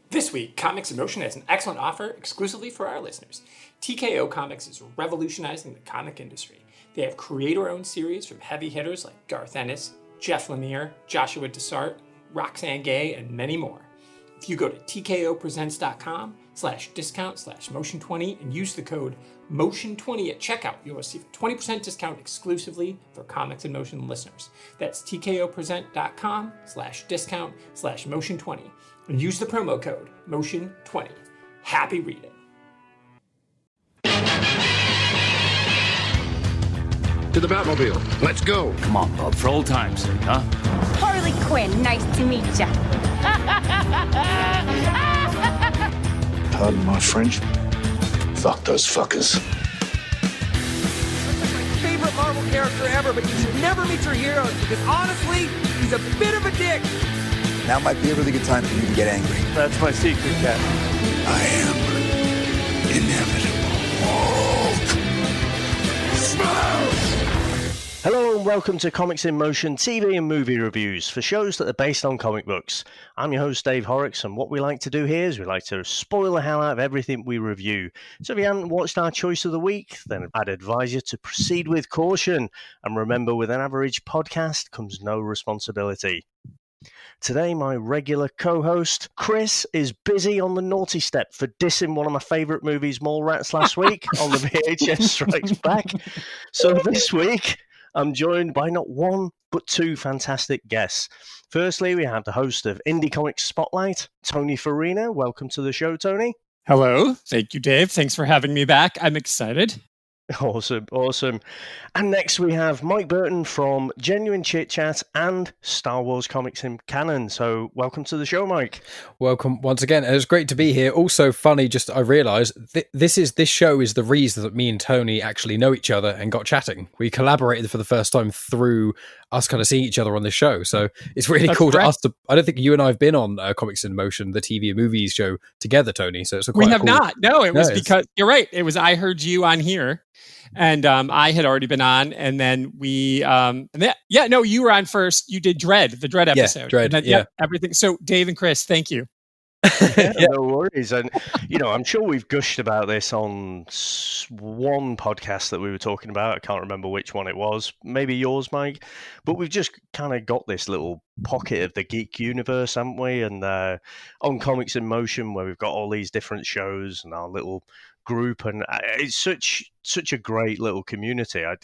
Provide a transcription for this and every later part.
This week, Comics in Motion has an excellent offer exclusively for our listeners. TKO Comics is revolutionizing the comic industry. They have creator-owned series from heavy hitters like Garth Ennis, Jeff Lemire, Joshua Dessart, Roxane Gay, and many more. If you go to tkopresents.com/discount/motion20 and use the code MOTION20 at checkout, you'll receive a 20% discount exclusively for Comics in Motion listeners. That's tkopresent.com/discount/motion20 and use the promo code MOTION20. Happy reading. To the Batmobile. Let's go. Come on, Bob, for old time's sake, huh? Harley Quinn, nice to meet ya. Pardon my French. Fuck those fuckers. This is my favorite Marvel character ever, but you should never meet your heroes because honestly, he's a bit of a dick. Now might be a really good time for you to get angry. That's my secret, Cat. I am inevitable. Hulk. Smash! Hello and welcome to Comics in Motion TV and movie reviews for shows that are based on comic books. I'm your host Dave Horrocks, and what we like to do here is we like to spoil the hell out of everything we review. So if you haven't watched our choice of the week, then I'd advise you to proceed with caution. And remember, with an average podcast comes no responsibility. Today, my regular co-host, Chris, is busy on the naughty step for dissing one of my favourite movies, Mallrats, last week on the VHS Strikes Back. So this week, I'm joined by not one, but two fantastic guests. Firstly, we have the host of Indie Comics Spotlight, Tony Farina. Welcome to the show, Tony. Hello. Thank you, Dave. Thanks for having me back. I'm excited. Awesome. And next we have Mike Burton from Genuine Chit Chat and Star Wars Comics in Canon. So welcome to the show, Mike. Welcome once again. It's great to be here. Also funny, just I realised this show is the reason that me and Tony actually know each other and got chatting. We collaborated for the first time through us kind of seeing each other on this show. So it's really cool to us to. I don't think you and I have been on Comics in Motion, the TV and movies show together, Tony. So it's we have cool... not. No, it was because you're right. It was I heard you on here. And I had already been on, and then we, you were on first. You did the Dread episode. Yeah, Dread, then, everything. So, Dave and Chris, thank you. No worries. And, I'm sure we've gushed about this on one podcast that we were talking about. I can't remember which one it was. Maybe yours, Mike. But we've just kind of got this little pocket of the geek universe, haven't we? And on Comics in Motion, where we've got all these different shows and our little group, and it's such a great little community. I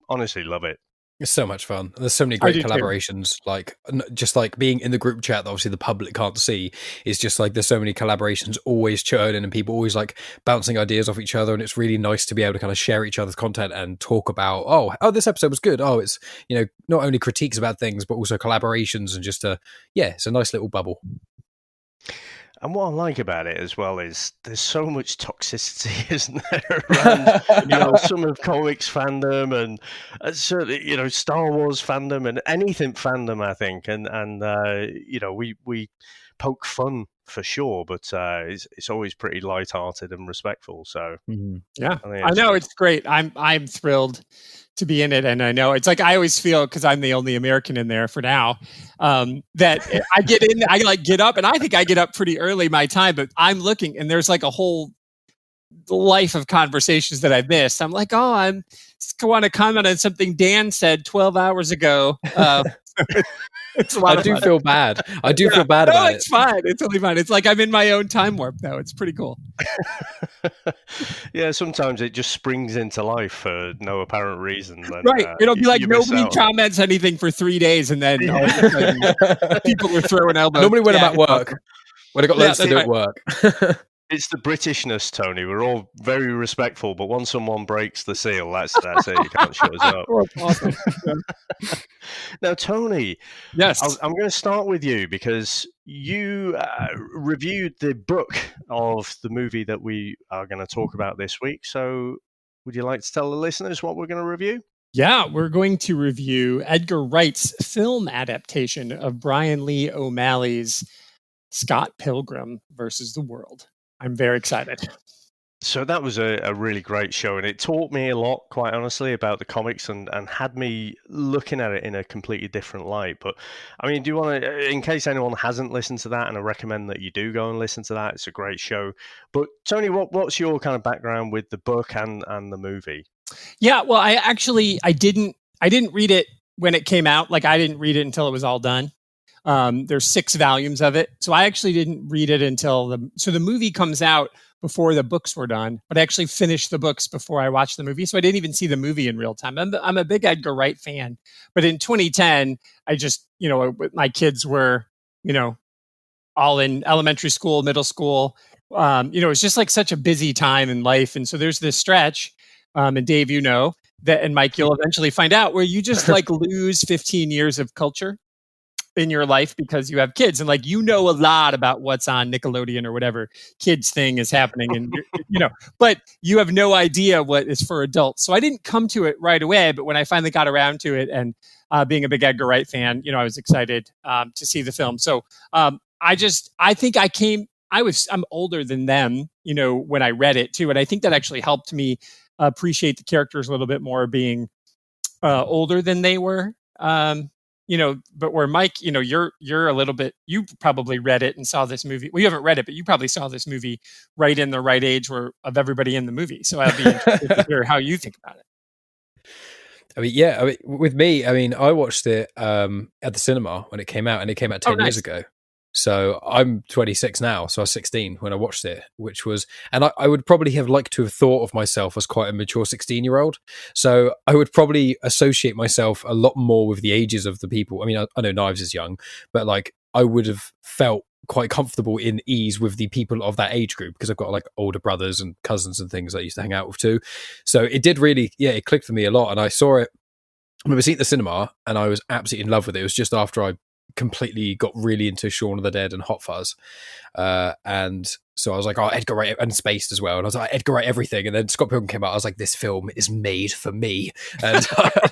honestly love it. It's so much fun. There's so many great collaborations, like just like being in the group chat that obviously the public can't see. Is just like there's so many collaborations always churning and people always like bouncing ideas off each other, and it's really nice to be able to kind of share each other's content and talk about oh this episode was good. Oh, it's not only critiques about things but also collaborations, and just it's a nice little bubble. And what I like about it as well is there's so much toxicity, isn't there, around some of comics fandom and certainly Star Wars fandom and anything fandom, I think, and we poke fun for sure, but it's always pretty lighthearted and respectful. So I know it's great. I'm thrilled to be in it, and I know it's like I always feel, because I'm the only American in there for now, that I get in, I like get up, and I think I get up pretty early my time, but I'm looking, and there's like a whole life of conversations that I've missed. I'm like, I want to comment on something Dan said 12 hours ago. I do feel bad. I do feel bad about it. No, it's fine. It's totally fine. It's like I'm in my own time warp though. It's pretty cool. Yeah, sometimes it just springs into life for no apparent reason. Then, right. It'll be like nobody comments anything for 3 days, and then all of a sudden, people are throwing elbows. Normally when I'm at work, when I got loads to do at work. It's the Britishness, Tony. We're all very respectful, but once someone breaks the seal, that's it. You can't shut us up. Awesome. Now, Tony, yes, I'm going to start with you because you reviewed the book of the movie that we are going to talk about this week. So would you like to tell the listeners what we're going to review? Yeah, we're going to review Edgar Wright's film adaptation of Brian Lee O'Malley's Scott Pilgrim versus the World. I'm very excited. So that was a really great show, and it taught me a lot, quite honestly, about the comics and had me looking at it in a completely different light. But I mean, do you want to, in case anyone hasn't listened to that, and I recommend that you do go and listen to that, it's a great show. But Tony, what's your kind of background with the book and the movie? Yeah, well, I didn't read it when it came out. Like, I didn't read it until it was all done. There's 6 volumes of it, so I actually didn't read it until the movie comes out before the books were done. But I actually finished the books before I watched the movie, so I didn't even see the movie in real time. I'm a big Edgar Wright fan, but in 2010, I just, my kids were, all in elementary school, middle school. It's just like such a busy time in life, and so there's this stretch. And Dave, and Mike, you'll eventually find out, where you just like lose 15 years of culture in your life because you have kids, and like a lot about what's on Nickelodeon or whatever kids thing is happening, and but you have no idea what is for adults. So I didn't come to it right away, but when I finally got around to it, and being a big Edgar Wright fan, I was excited to see the film. So I'm older than them, when I read it too, and I think that actually helped me appreciate the characters a little bit more, being older than they were. But where Mike, you're a little bit, you probably read it and saw this movie. Well, you haven't read it, but you probably saw this movie right in the right age of everybody in the movie. So I'd be interested to hear how you think about it. With me, I watched it at the cinema when it came out, and it came out 10 years ago. So I'm 26 now, so I was 16 when I watched it, and I would probably have liked to have thought of myself as quite a mature 16-year-old. So I would probably associate myself a lot more with the ages of the people. I mean, I know Knives is young, but like I would have felt quite comfortable in ease with the people of that age group, because I've got like older brothers and cousins and things I used to hang out with too. So it did really, it clicked for me a lot. And I saw it, I remember seeing it at the cinema, and I was absolutely in love with it. It was just after I completely got really into Shaun of the Dead and Hot Fuzz, and so I was like, Edgar Wright, and Spaced as well, and I was like, Edgar Wright everything. And then Scott Pilgrim came out, I was like, this film is made for me, and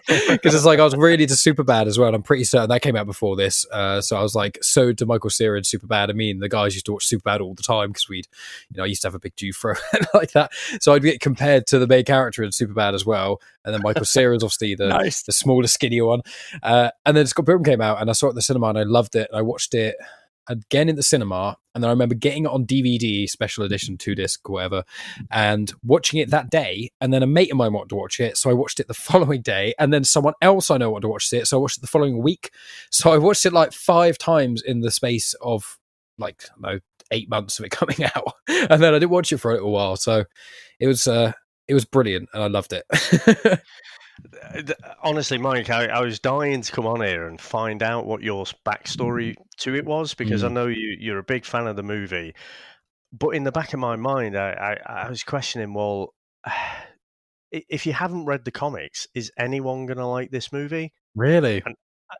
because it's like I was really into Superbad as well, and I'm pretty certain that came out before this, so I was like, so to Michael Cera and Superbad. I mean, the guys used to watch Superbad all the time, because I used to have a big Jew throw like that, so I'd get compared to the main character in Superbad as well. And then Michael Cera is obviously the smaller, skinnier one, and then Scott Pilgrim came out, and I saw it at the cinema, and I loved it, and I watched it again in the cinema, and then I remember getting it on DVD, special edition, 2-disc, whatever, and watching it that day. And then a mate of mine wanted to watch it, so I watched it the following day, and then someone else I know wanted to watch it, so I watched it the following week. So I watched it like 5 times in the space of 8 months of it coming out, and then I didn't watch it for a little while. So it was brilliant, and I loved it. Honestly, Mike, I was dying to come on here and find out what your backstory to it was, because I know you're a big fan of the movie. But in the back of my mind, I was questioning, well, if you haven't read the comics, is anyone going to like this movie? Really?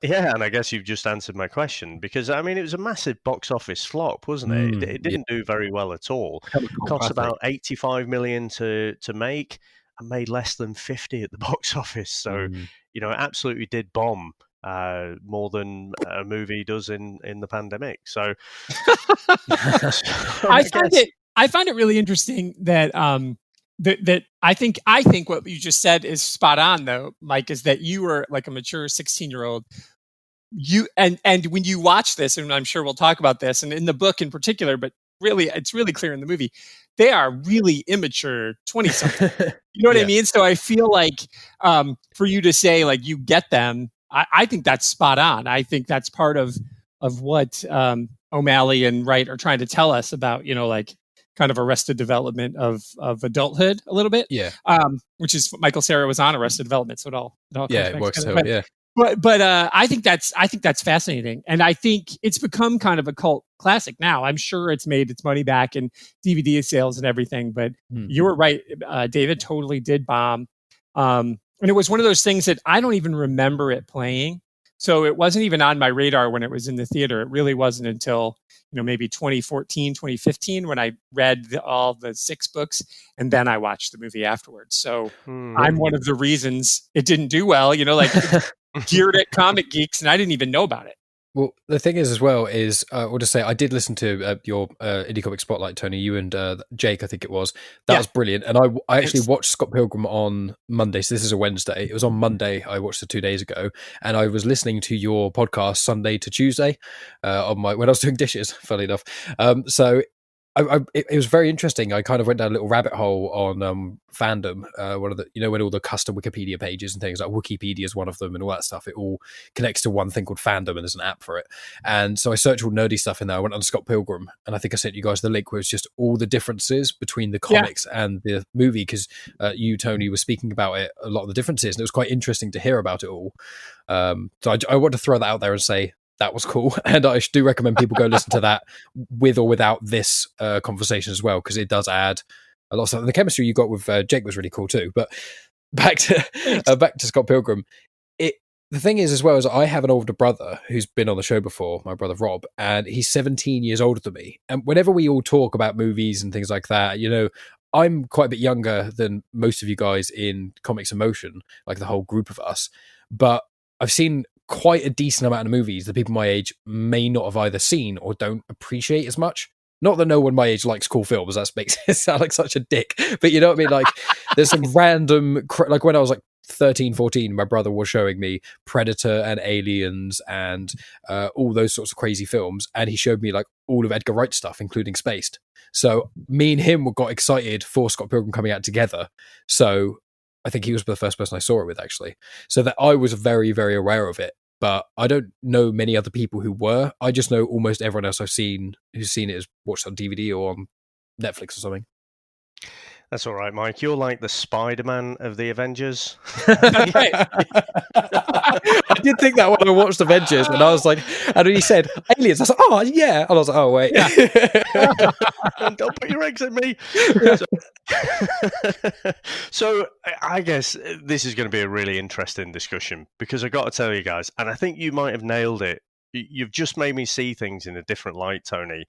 And I guess you've just answered my question, because I mean, it was a massive box office flop, wasn't it? It didn't do very well at all. It cost about $85 million to make, and made less than 50 at the box office. So, it absolutely did bomb more than a movie does in the pandemic. So, I find it really interesting that that I think what you just said is spot on, though, Mike, is that you were like a mature 16-year-old. You and when you watch this, and I'm sure we'll talk about this, and in the book in particular, but really, it's really clear in the movie, they are really immature 20-something. You know what I mean? So I feel like for you to say like you get them, I think that's spot on. I think that's part of what O'Malley and Wright are trying to tell us about, like kind of Arrested Development of adulthood a little bit. Yeah. Which is Michael Cera was on Arrested Development, so it all it works out. Yeah. But I think that's fascinating, and I think it's become kind of a cult classic now. I'm sure it's made its money back in DVD sales and everything. But you were right, David totally did bomb, and it was one of those things that I don't even remember it playing. So it wasn't even on my radar when it was in the theater. It really wasn't until maybe 2014, 2015 when I read all the 6 books, and then I watched the movie afterwards. So I'm one of the reasons it didn't do well. Geared at comic geeks, and I didn't even know about it. Well, the thing is, as well, is I'll just say I did listen to your Indie Comic Spotlight, Tony. You and Jake, I think it was. That was brilliant. And I actually watched Scott Pilgrim on Monday. So this is a Wednesday. It was on Monday. I watched it 2 days ago, and I was listening to your podcast Sunday to Tuesday when I was doing dishes. Funny enough, so. It was very interesting. I kind of went down a little rabbit hole on fandom. One of the, when all the custom Wikipedia pages and things like Wikipedia is one of them and all that stuff. It all connects to one thing called fandom, and there's an app for it. And so I searched all nerdy stuff in there. I went on Scott Pilgrim, and I think I sent you guys the link where it's just all the differences between the comics and the movie, because you, Tony, were speaking about it, a lot of the differences, and it was quite interesting to hear about it all. So I want to throw that out there and say, that was cool, and I do recommend people go listen to that with or without this conversation as well, because it does add a lot of stuff. The chemistry you got with Jake was really cool too. But back to Scott Pilgrim. The thing is, as well, as I have an older brother who's been on the show before, my brother Rob, and he's 17 years older than me. And whenever we all talk about movies and things like that, I'm quite a bit younger than most of you guys in Comics in Motion, like the whole group of us. But I've seen quite a decent amount of movies that people my age may not have either seen or don't appreciate as much. Not that no one my age likes cool films, that makes it sound like such a dick, but you know what I mean? Like, there's some random, like when I was like 13, 14, my brother was showing me Predator and Aliens and all those sorts of crazy films, and he showed me like all of Edgar Wright stuff, including Spaced. So me and him got excited for Scott Pilgrim coming out together. So I think he was the first person I saw it with, actually. So that I was very, very aware of it. But I don't know many other people who were. I just know almost everyone else I've seen who's seen it has watched on DVD or on Netflix or something. That's all right, Mike. You're like the Spider-Man of the Avengers. I did think that when I watched Avengers, and I was like, and he said aliens. I was like, oh yeah, and I was like, oh wait, don't put your eggs in me. So I guess this is going to be a really interesting discussion, because I got to tell you guys, and I think you might have nailed it. You've just made me see things in a different light, Tony.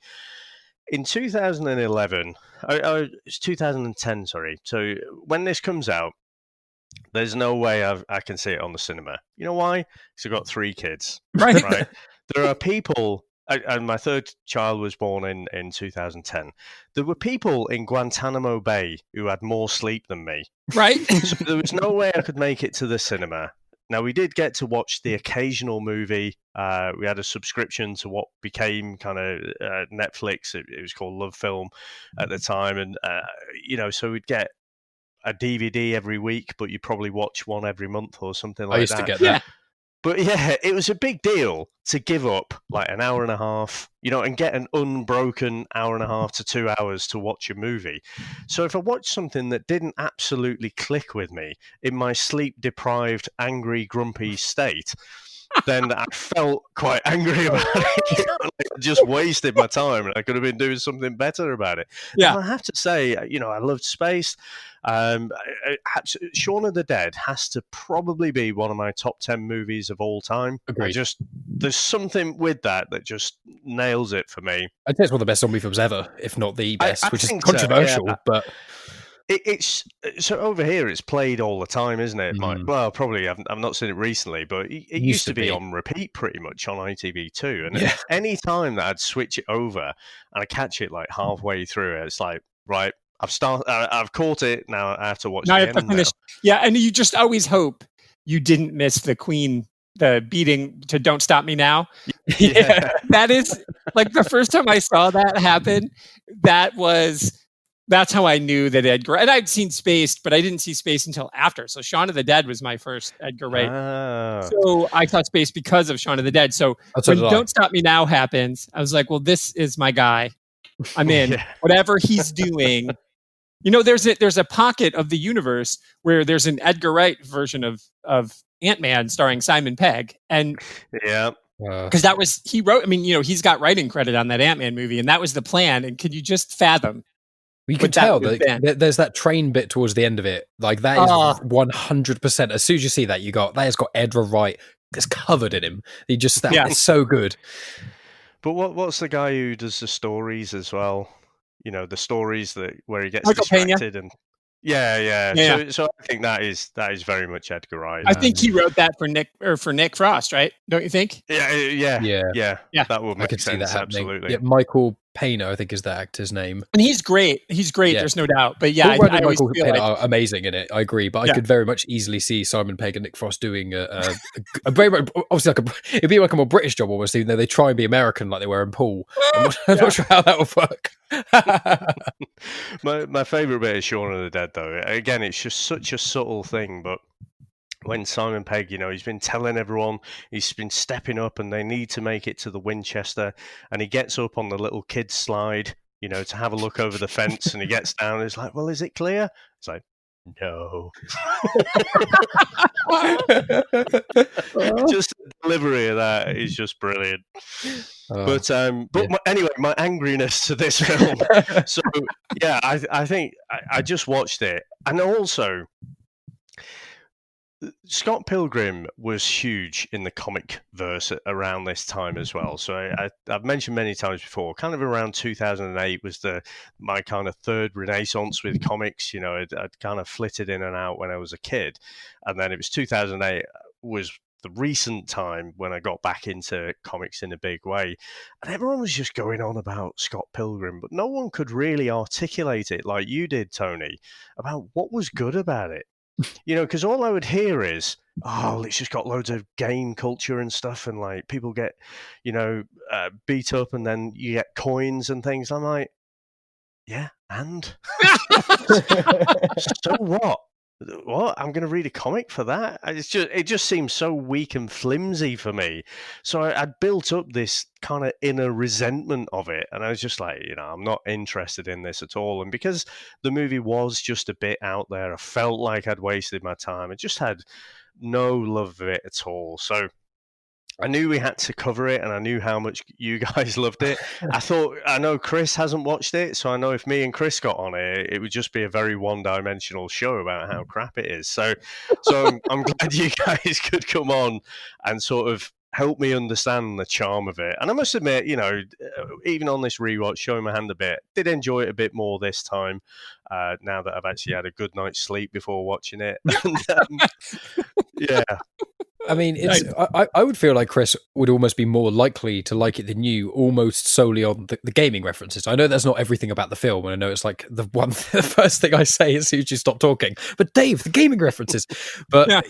In 2011, it's 2010, sorry. So when this comes out, there's no way I can see it on the cinema. You know why? Because I've got 3 kids. Right? There are people, and my third child was born in 2010. There were people in Guantanamo Bay who had more sleep than me. Right. So there was no way I could make it to the cinema. Now, we did get to watch the occasional movie. We had a subscription to what became kind of Netflix. It was called Love Film at the time. And, so we'd get a DVD every week, but you probably watch one every month or something like that. I used to get that. But yeah, it was a big deal to give up like an hour and a half, and get an unbroken hour and a half to 2 hours to watch a movie. So if I watched something that didn't absolutely click with me in my sleep-deprived, angry, grumpy state, then I felt quite angry about it. I just wasted my time, and I could have been doing something better about it. Yeah. And I have to say, I loved Space. Shaun of the Dead has to probably be one of my top 10 movies of all time. Agreed. There's something with that just nails it for me. I'd say it's one of the best zombie films ever, if not the best, which is controversial, but it's so over here it's played all the time, isn't it, Mike? Well, probably I've not seen it recently, but it used to be on repeat pretty much on ITV2, and any time that I'd switch it over and I catch it like halfway through, it's like, right, I've caught it, now I have to watch the end now. Yeah, and you just always hope you didn't miss the Queen, the beating to Don't Stop Me Now. Yeah. That is like the first time I saw that happen, that's how I knew that Edgar, and I'd seen Spaced, but I didn't see Spaced until after. So Shaun of the Dead was my first Edgar Wright. So I saw Spaced because of Shaun of the Dead. So when Don't Stop Me Now happens, I was like, well, this is my guy. I'm in. Whatever he's doing. There's a pocket of the universe where there's an Edgar Wright version of Ant-Man starring Simon Pegg. And because he wrote, he's got writing credit on that Ant-Man movie, and that was the plan. And could you just fathom? You can tell that there's that train bit towards the end of it. Like that is 100%. As soon as you see that, that has got Edgar Wright. It's covered in him. It's so good. But what's the guy who does the stories as well? The stories where he gets Michael distracted Pena. and Yeah. So I think that is very much Edgar Wright. I think he wrote that for Nick Frost, right? Don't you think? Yeah. That would make sense. See that happening. Absolutely. Yeah, Michael Pena, I think, is the actor's name, and he's great. Yeah. There's no doubt. But yeah, I Michael Pena are amazing in it. I agree, but I could very much easily see Simon Pegg and Nick Frost doing a very much, obviously it'd be like a more British job almost, even though they try and be American like they were in Paul. I'm not sure how that would work. My favourite bit is Shaun of the Dead, though. Again, it's just such a subtle thing, but when Simon Pegg, he's been telling everyone, he's been stepping up and they need to make it to the Winchester, and he gets up on the little kid's slide, to have a look over the fence, and he gets down and he's like, well, is it clear? It's like, no. Just the delivery of that is just brilliant. But anyway, my angriness to this film. So yeah, I think I just watched it, and also Scott Pilgrim was huge in the comic verse around this time as well. So I've mentioned many times before, kind of around 2008 was my kind of third renaissance with comics. I'd kind of flitted in and out when I was a kid, and then it was 2008 was the recent time when I got back into comics in a big way. And everyone was just going on about Scott Pilgrim, but no one could really articulate it like you did, Tony, about what was good about it. Because all I would hear is, oh, it's just got loads of game culture and stuff, and like people get, beat up, and then you get coins and things. I'm like, yeah, and so what? What? I'm going to read a comic for that? It just seems so weak and flimsy for me. So I'd built up this kind of inner resentment of it, and I was just like, I'm not interested in this at all. And because the movie was just a bit out there, I felt like I'd wasted my time. I just had no love of it at all. So I knew we had to cover it, and I knew how much you guys loved it. I know Chris hasn't watched it, so I know if me and Chris got on it would just be a very one-dimensional show about how crap it is. So I'm glad you guys could come on and sort of help me understand the charm of it. And I must admit, even on this rewatch, showing my hand a bit, did enjoy it a bit more this time, now that I've actually had a good night's sleep before watching it. And, yeah. I mean, I would feel like Chris would almost be more likely to like it than you, almost solely on the gaming references. I know that's not everything about the film, and I know it's like the first thing I say as soon as you stop talking. But Dave, the gaming references. But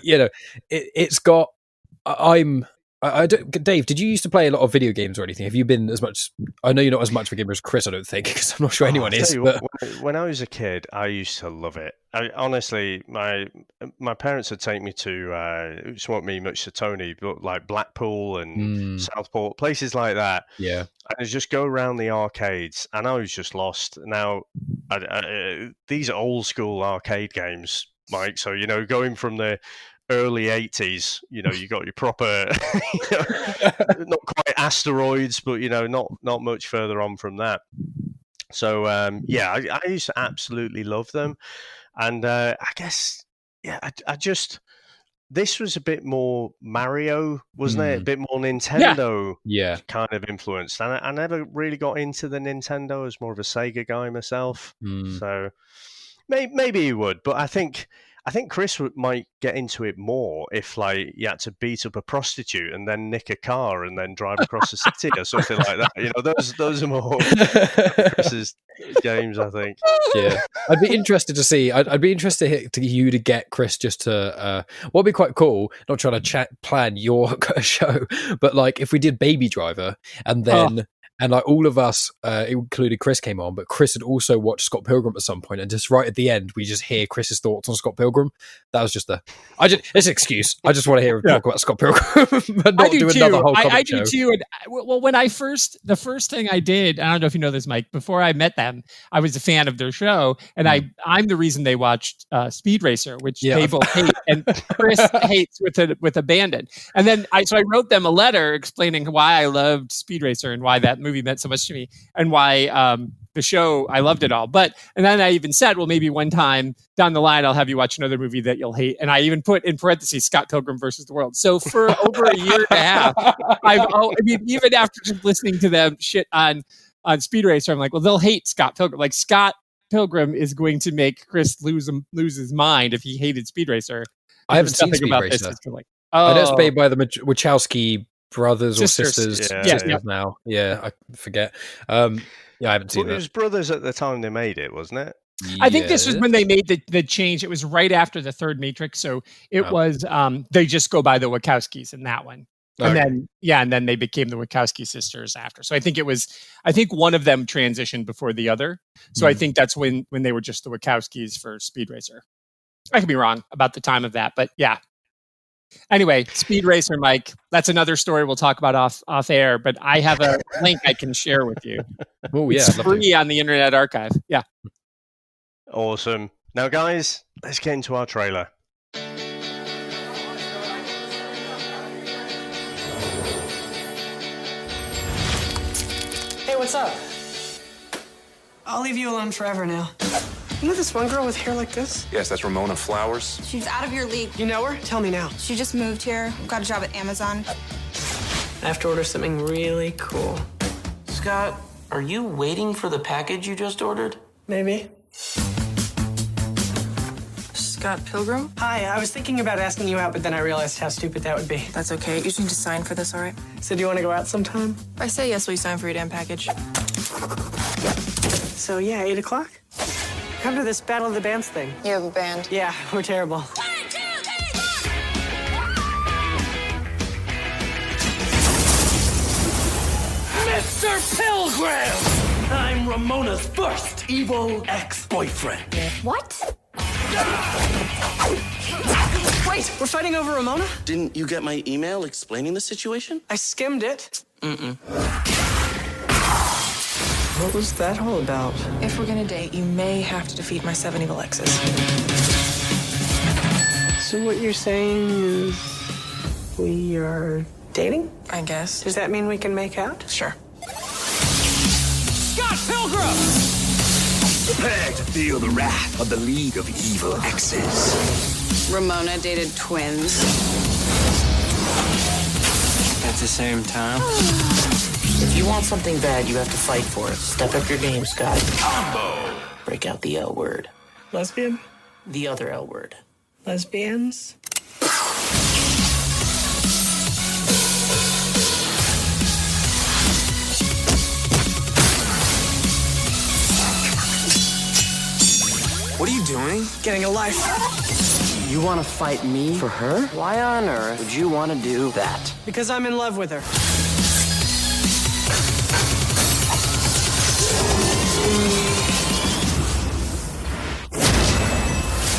it's got. Dave, did you used to play a lot of video games or anything? Have you been as much? I know you're not as much of a gamer as Chris, I don't think, because I'm not sure anyone is. When I was a kid, I used to love it. Honestly, my parents would take me to, it's not me much to Tony, but like Blackpool and Southport, places like that. Yeah. And just go around the arcades, and I was just lost. Now, these are old school arcade games, Mike. So, going from the early 80s, you got your proper not quite asteroids, but not much further on from that. So I used to absolutely love them, and I guess I just this was a bit more Mario, wasn't it? A bit more Nintendo kind of influenced, and I never really got into the Nintendo. I was more of a Sega guy myself, so maybe you would, but I think Chris might get into it more if, like, you had to beat up a prostitute and then nick a car and then drive across the city or something like that. Those are more Chris's games, I think. Yeah, I'd be interested to see. I'd be interested to you to get Chris just to. What'd be quite cool. Not trying to plan your show, but like if we did Baby Driver and then. And like all of us, included Chris, came on, but Chris had also watched Scott Pilgrim at some point, and just right at the end, we just hear Chris's thoughts on Scott Pilgrim. That was just it's an excuse. I just want to hear him talk about Scott Pilgrim, but not do another whole comic I show. do too. And when the first thing I did, I don't know if you know this, Mike, before I met them, I was a fan of their show, and I'm the reason they watched Speed Racer, which they both hate, and Chris hates with abandon. And then I wrote them a letter explaining why I loved Speed Racer and why that movie meant so much to me, and why the show, I loved it all. And then I even said, well, maybe one time down the line I'll have you watch another movie that you'll hate, and I even put in parentheses Scott Pilgrim versus the World. So for over a year and a half, even after just listening to them shit on Speed Racer, I'm like, well, they'll hate Scott Pilgrim. Like, Scott Pilgrim is going to make Chris lose his mind if he hated Speed Racer. I haven't seen Speed Racer. I know it's made by the Wachowski brothers or sisters. Now. Yeah, I forget. I haven't seen it. It was brothers at the time they made it, wasn't it? I think this was when they made the change. It was right after the third Matrix, so it was they just go by the Wachowskis in that one, and then they became the Wachowski sisters after. So I think one of them transitioned before the other. So I think that's when they were just the Wachowskis for Speed Racer. I could be wrong about the time of that, but yeah. Anyway, Speed Racer, Mike. That's another story we'll talk about off air. But I have a link I can share with you. Oh yeah, it's free on the Internet Archive. Yeah. Awesome. Now, guys, let's get into our trailer. Hey, what's up? I'll leave you alone forever now. You know this one girl with hair like this? Yes, that's Ramona Flowers. She's out of your league. You know her? Tell me now. She just moved here, got a job at Amazon. I have to order something really cool. Scott, are you waiting for the package you just ordered? Maybe. Scott Pilgrim? Hi, I was thinking about asking you out, but then I realized how stupid that would be. That's okay. You just need to sign for this, all right? So do you want to go out sometime? If I say yes, will you sign for your damn package? So yeah, 8 o'clock? Come to this Battle of the Bands thing. You have a band? Yeah, we're terrible. 1, 2, 3, 4! Mr. Pilgrim! I'm Ramona's first evil ex-boyfriend. What? Wait, we're fighting over Ramona? Didn't you get my email explaining the situation? I skimmed it. Mm-mm. What was that all about? If we're gonna date, you may have to defeat my 7 evil exes. So what you're saying is we are dating? I guess. Does that mean we can make out? Sure. Scott Pilgrim! Prepare to feel the wrath of the League of Evil Exes. Ramona dated twins. At the same time? If you want something bad, you have to fight for it. Step up your game, Scott. Combo! Break out the L word. Lesbian? The other L word. Lesbians? What are you doing? Getting a life. You want to fight me for her? Why on earth would you want to do that? Because I'm in love with her.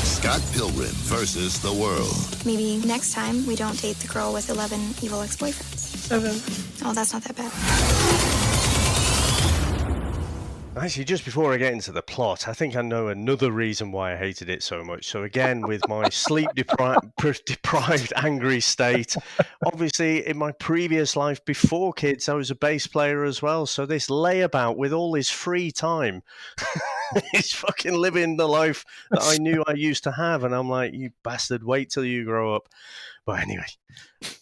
Scott Pilgrim versus the world. Maybe next time we don't date the girl with 11 evil ex-boyfriends. 7. Oh, that's not that bad. Actually, just before I get into the plot, I think I know another reason why I hated it so much. So again, with my sleep-deprived, angry state, obviously in my previous life before kids, I was a bass player as well. So this layabout with all his free time, he's fucking living the life that I knew I used to have. And I'm like, you bastard, wait till you grow up. But anyway,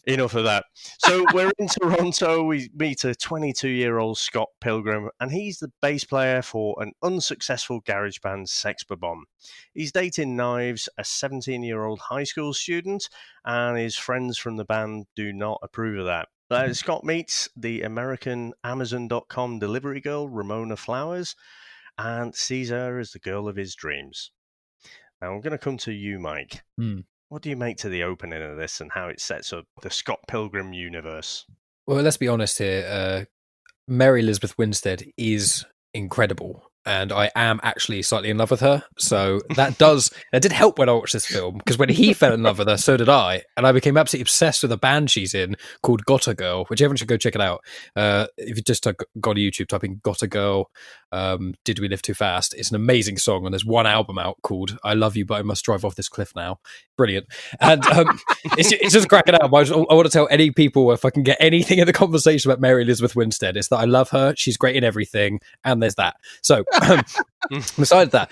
enough of that. So we're in Toronto. We meet a 22-year-old Scott Pilgrim, and he's the bass player for an unsuccessful garage band, Sex Bomb. He's dating Knives, a 17-year-old high school student, and his friends from the band do not approve of that. Scott meets the American Amazon.com delivery girl, Ramona Flowers, and sees her as the girl of his dreams. Now, I'm going to come to you, Mike. What do you make to the opening of this and how it sets up the Scott Pilgrim universe? Well, let's be honest here. Mary Elizabeth Winstead is incredible, and I am actually slightly in love with her. So that did help when I watched this film, because when he fell in love with her, so did I, and I became absolutely obsessed with a band she's in called Gotta Girl, which everyone should go check it out. If you just go to YouTube, type in Gotta Girl, Did We Live Too Fast? It's an amazing song, and there's one album out called I Love You, But I Must Drive Off This Cliff Now. Brilliant. And it's just cracking out. I want to tell any people, if I can get anything in the conversation about Mary Elizabeth Winstead, it's that I love her, she's great in everything, and there's that. So besides that,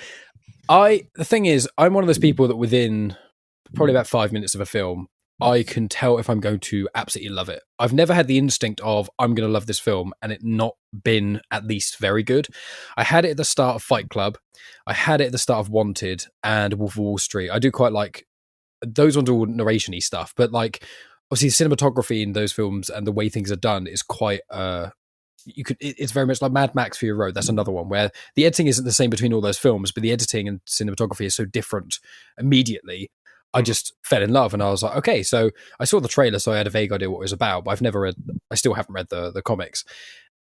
the thing is, I'm one of those people that within probably about 5 minutes of a film, I can tell if I'm going to absolutely love it. I've never had the instinct of I'm going to love this film and it not been at least very good. I had it at the start of Fight Club. I had it at the start of Wanted and Wolf of Wall Street. I do quite like those ones, all narration-y stuff, but like obviously cinematography in those films and the way things are done is quite it's very much like Mad Max Fury Road. That's another one where the editing isn't the same between all those films, but the editing and cinematography is so different immediately. I just fell in love and I was like, okay, so I saw the trailer, so I had a vague idea what it was about, but I still haven't read the comics.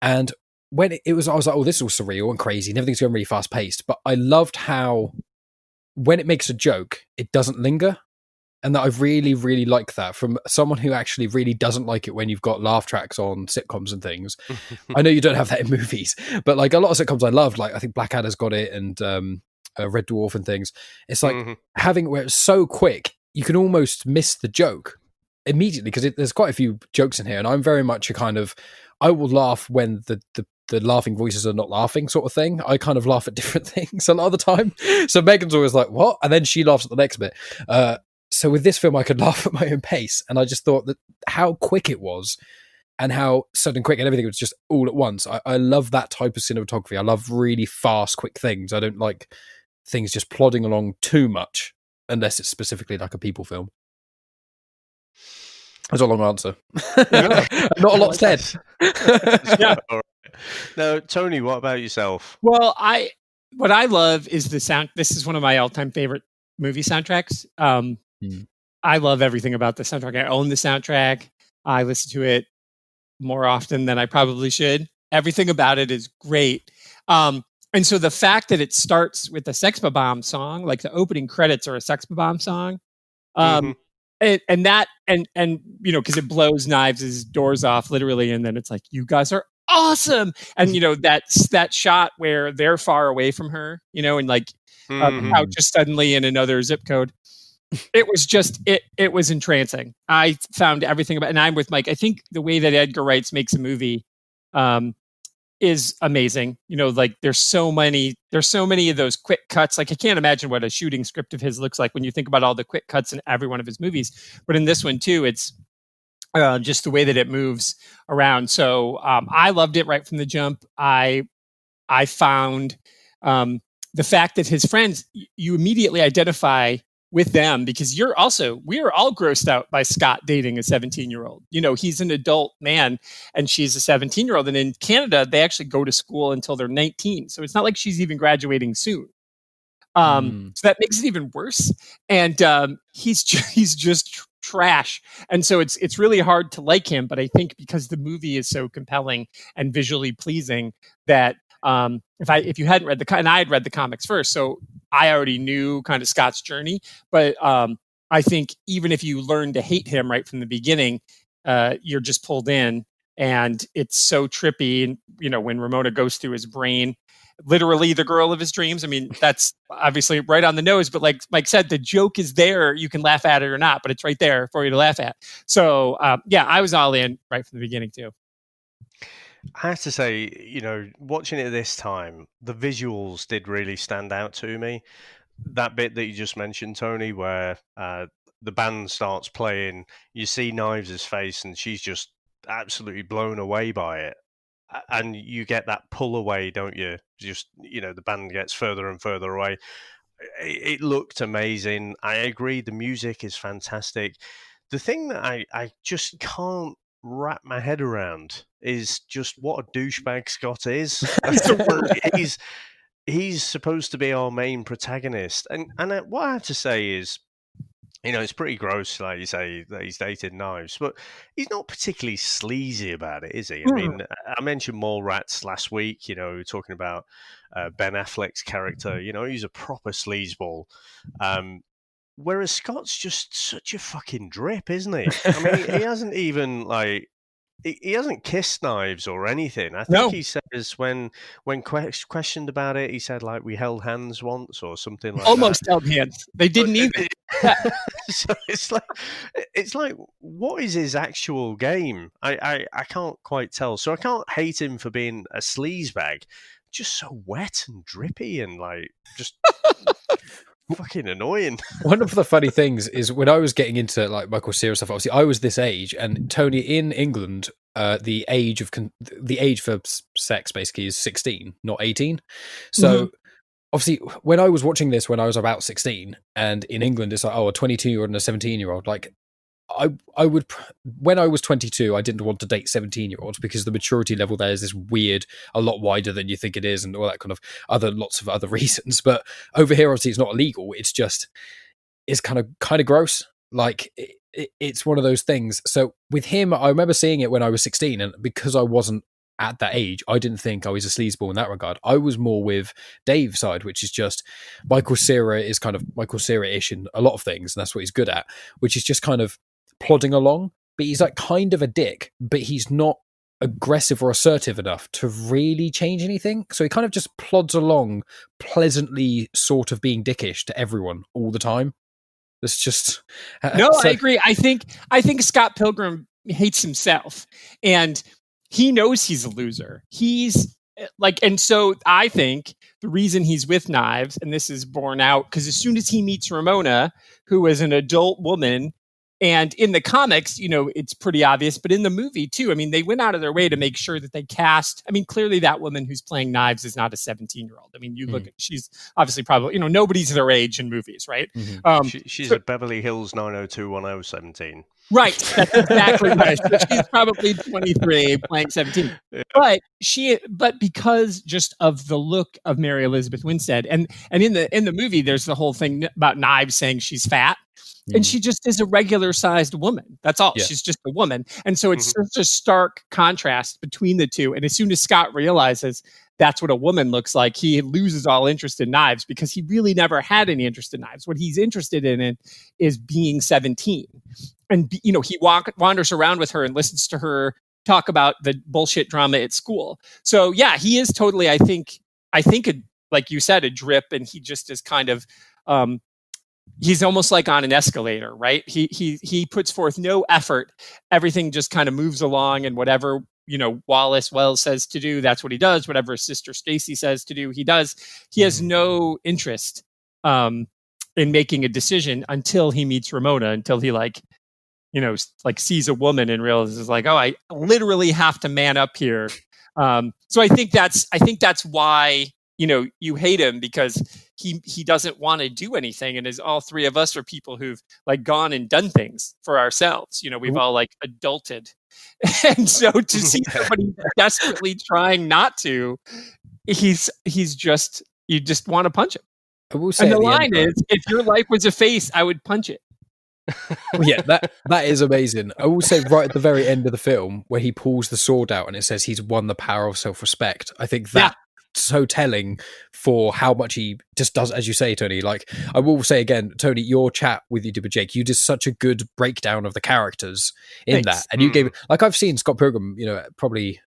And when it was, I was like, oh, this is all surreal and crazy and everything's going really fast paced. But I loved how when it makes a joke, it doesn't linger. And that I really, really like that from someone who actually really doesn't like it when you've got laugh tracks on sitcoms and things. I know you don't have that in movies, but like a lot of sitcoms I loved, like I think Blackadder's got it and Red Dwarf and things. It's like having where it's so quick, you can almost miss the joke immediately because there's quite a few jokes in here. And I'm very much a kind of, I will laugh when the laughing voices are not laughing sort of thing. I kind of laugh at different things a lot of the time. So Megan's always like, what? And then she laughs at the next bit. So with this film, I could laugh at my own pace. And I just thought that how quick it was and how sudden quick and everything was just all at once. I love that type of cinematography. I love really fast, quick things. I don't like things just plodding along too much unless it's specifically like a people film. That's a long answer. Not a lot said. Yeah. Now, Tony, what about yourself? Well, what I love is the sound. This is one of my all-time favorite movie soundtracks. I love everything about the soundtrack. I own the soundtrack. I listen to it more often than I probably should. Everything about it is great. And so the fact that it starts with a Sex Bomb song, like the opening credits are a Sex Bomb song, and you know, because it blows Knives' doors off literally, and then it's like, you guys are awesome, and you know that shot where they're far away from her, you know, and like out just suddenly in another zip code. It was just it was entrancing. I found everything about, and I'm with Mike. I think the way that Edgar Wright makes a movie is amazing. You know, like there's so many of those quick cuts. Like I can't imagine what a shooting script of his looks like when you think about all the quick cuts in every one of his movies. But in this one too, it's just the way that it moves around. So I loved it right from the jump. I found the fact that his friends, you immediately identify with them because we are all grossed out by Scott dating a 17-year-old. You know, he's an adult man and she's a 17-year-old. And in Canada, they actually go to school until they're 19. So it's not like she's even graduating soon. So that makes it even worse. And he's just trash. And so it's really hard to like him. But I think because the movie is so compelling and visually pleasing that if you hadn't read and I had read the comics first, so I already knew kind of Scott's journey, but I think even if you learn to hate him right from the beginning, you're just pulled in, and it's so trippy. And you know, when Ramona goes through his brain, literally the girl of his dreams. I mean, that's obviously right on the nose, but like Mike said, the joke is there. You can laugh at it or not, but it's right there for you to laugh at. So yeah, I was all in right from the beginning too. I have to say, you know, watching it this time, the visuals did really stand out to me. That bit that you just mentioned, Tony, where the band starts playing, you see Knives' face and she's just absolutely blown away by it. And you get that pull away, don't you? Just, you know, the band gets further and further away. It looked amazing. I agree. The music is fantastic. The thing that I just can't wrap my head around is just what a douchebag Scott is. he's supposed to be our main protagonist, and what I have to say is, you know, it's pretty gross, like you say, that he's dated Knives, but he's not particularly sleazy about it, is he? I mean, I mentioned Mallrats last week, you know, talking about Ben Affleck's character. You know, he's a proper sleazeball. Whereas Scott's just such a fucking drip, isn't he? I mean, he hasn't even, like, he hasn't kissed Knives or anything. I think he says when questioned about it, he said, like, we held hands once or something like Almost held hands. They didn't even. So it's like, what is his actual game? I can't quite tell. So I can't hate him for being a sleazebag. Just so wet and drippy and, like, just fucking annoying. One of the funny things is when I was getting into like Michael Cera stuff, obviously I was this age, and Tony, in England, the age for sex basically is 16, not 18. So obviously when I was watching this when I was about 16, and in England it's like, oh, a 22-year-old and a 17-year-old, like I would, when I was 22, I didn't want to date 17-year-olds because the maturity level there is this weird, a lot wider than you think it is, and all that kind of lots of other reasons. But over here, obviously, it's not illegal. It's just, it's kind of gross. Like it's one of those things. So with him, I remember seeing it when I was 16, and because I wasn't at that age, I didn't think I was a sleazeball in that regard. I was more with Dave's side, which is just Michael Cera is kind of Michael Cera-ish in a lot of things, and that's what he's good at, which is just kind of plodding along, but he's like kind of a dick, but he's not aggressive or assertive enough to really change anything. So he kind of just plods along, pleasantly sort of being dickish to everyone all the time. It's just no, I agree. I think Scott Pilgrim hates himself, and he knows he's a loser. He's like, and so I think the reason he's with Knives, and this is borne out because as soon as he meets Ramona, who is an adult woman. And in the comics, you know, it's pretty obvious, but in the movie too, I mean, they went out of their way to make sure that they cast, I mean, clearly that woman who's playing Knives is not a 17-year-old. I mean, you look at, she's obviously probably, you know, nobody's their age in movies, right? She's at Beverly Hills 902 when I was 17. Right. That's exactly right. So she's probably 23 playing 17. But because just of the look of Mary Elizabeth Winstead, and in the movie, there's the whole thing about Knives saying she's fat. And she just is a regular sized woman. That's all. Yeah. She's just a woman. And so it's such a stark contrast between the two. And as soon as Scott realizes that's what a woman looks like, he loses all interest in Knives because he really never had any interest in Knives. What he's interested in is being 17. And, you know, he wanders around with her and listens to her talk about the bullshit drama at school. So, yeah, he is totally, I think, like you said, a drip. And he just is kind of, he's almost like on an escalator, right? He puts forth no effort. Everything just kind of moves along, and whatever, you know, Wallace Wells says to do, that's what he does. Whatever his sister Stacy says to do, he does. He has no interest in making a decision until he meets Ramona, until he sees a woman and realizes like, oh, I literally have to man up here. So I think that's why, you know, you hate him, because he doesn't want to do anything. And as all three of us are people who've like gone and done things for ourselves, you know, we've all like adulted. And so to see somebody desperately trying not to, he's just, you just want to punch him. I will say, and the line is, if your life was a face, I would punch it. Yeah, that is amazing. I will say right at the very end of the film where he pulls the sword out and it says he's won the power of self-respect. I think that so telling for how much he just does, as you say, Tony. Like, I will say again, Tony, your chat with you did with Jake, you did such a good breakdown of the characters in that, and you gave, like, I've seen Scott Pilgrim, you know, probably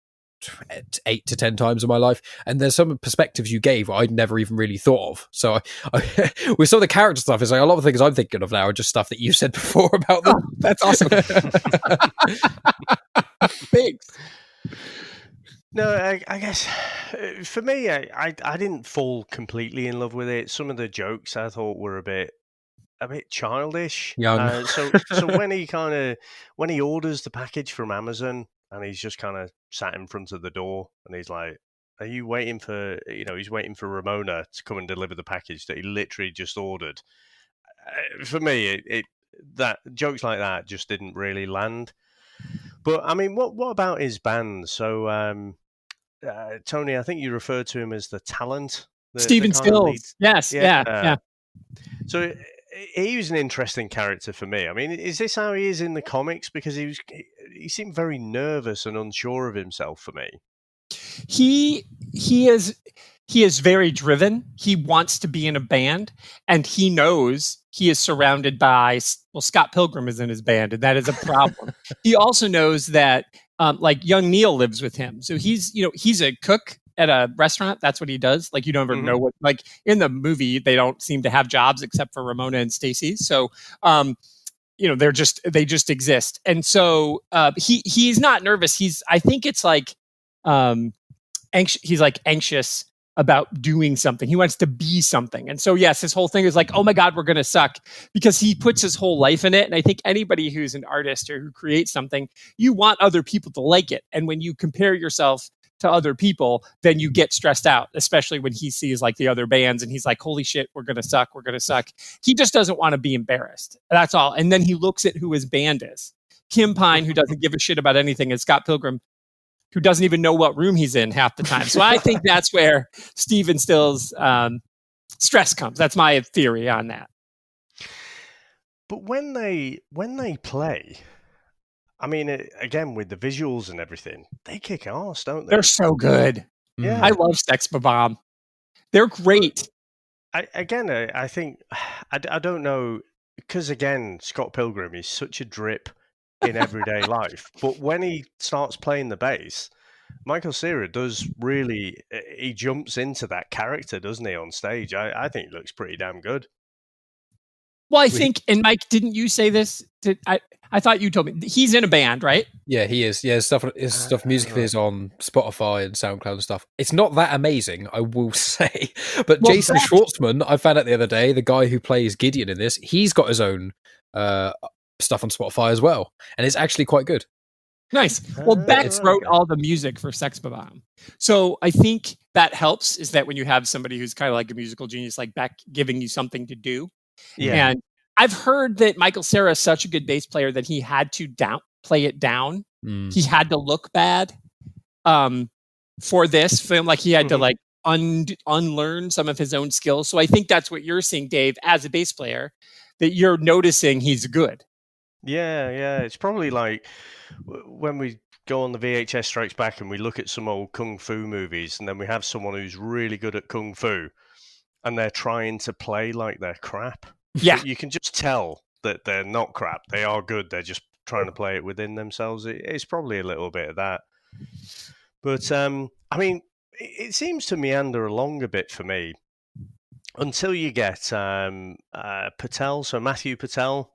8 to 10 times in my life, and there's some perspectives you gave I'd never even really thought of. So I with some of the character stuff, it's like a lot of things I'm thinking of now are just stuff that you said before about them. Oh, that's awesome. Thanks. No, I guess for me, I didn't fall completely in love with it. Some of the jokes I thought were a bit childish. Young. So when he orders the package from Amazon and he's just kind of sat in front of the door and he's like, "Are you waiting for?" You know, he's waiting for Ramona to come and deliver the package that he literally just ordered. For me, that jokes like that just didn't really land. But I mean, what about his band? So, Tony, I think you referred to him as the talent. Stephen Stills. Yes, yeah. So he was an interesting character for me. I mean, is this how he is in the comics? Because he seemed very nervous and unsure of himself for me. He is very driven. He wants to be in a band, and he knows he is surrounded by, well, Scott Pilgrim is in his band, and that is a problem. He also knows that, like, young Neil lives with him. So he's a cook at a restaurant. That's what he does. Like, you don't ever know what, like, in the movie, they don't seem to have jobs except for Ramona and Stacy. So, you know, they just exist. And so, he's not nervous. I think it's like, he's like anxious about doing something. He wants to be something. And so, yes, his whole thing is like, oh my God, we're going to suck, because he puts his whole life in it. And I think anybody who's an artist or who creates something, you want other people to like it. And when you compare yourself to other people, then you get stressed out, especially when he sees like the other bands and he's like, holy shit, we're going to suck. We're going to suck. He just doesn't want to be embarrassed. That's all. And then he looks at who his band is. Kim Pine, who doesn't give a shit about anything, and Scott Pilgrim, who doesn't even know what room he's in half the time. So I think that's where Steven Still's stress comes. That's my theory on that. But when they play, I mean, again, with the visuals and everything, they kick ass, don't they? They're so good. Yeah. I love Sex Bomb. They're great. I think, I don't know, because again, Scott Pilgrim is such a drip in everyday life. But when he starts playing the bass, Michael Cera does really, he jumps into that character, doesn't he, on stage? I think it looks pretty damn good. Well, I think, and Mike, didn't you say this? I thought you told me he's in a band, right? Yeah, he is. Yeah, his music is on Spotify and SoundCloud and stuff. It's not that amazing, I will say. But Jason Schwartzman, I found out the other day, the guy who plays Gideon in this, he's got his own stuff on Spotify as well, and it's actually quite good. Nice. Well, Beck wrote all the music for Sex Bomb. So I think that helps, is that when you have somebody who's kind of like a musical genius like Beck giving you something to do. Yeah. And I've heard that Michael Cera is such a good bass player that he had to play it down. He had to look bad for this film. Like he had to like unlearn some of his own skills. So I think that's what you're seeing, Dave, as a bass player, that you're noticing he's good. Yeah. It's probably like when we go on the VHS Strikes Back and we look at some old Kung Fu movies, and then we have someone who's really good at Kung Fu, and they're trying to play like they're crap. Yeah. You can just tell that they're not crap. They are good. They're just trying to play it within themselves. It's probably a little bit of that. But, I mean, it seems to meander along a bit for me until you get Patel. So Matthew Patel,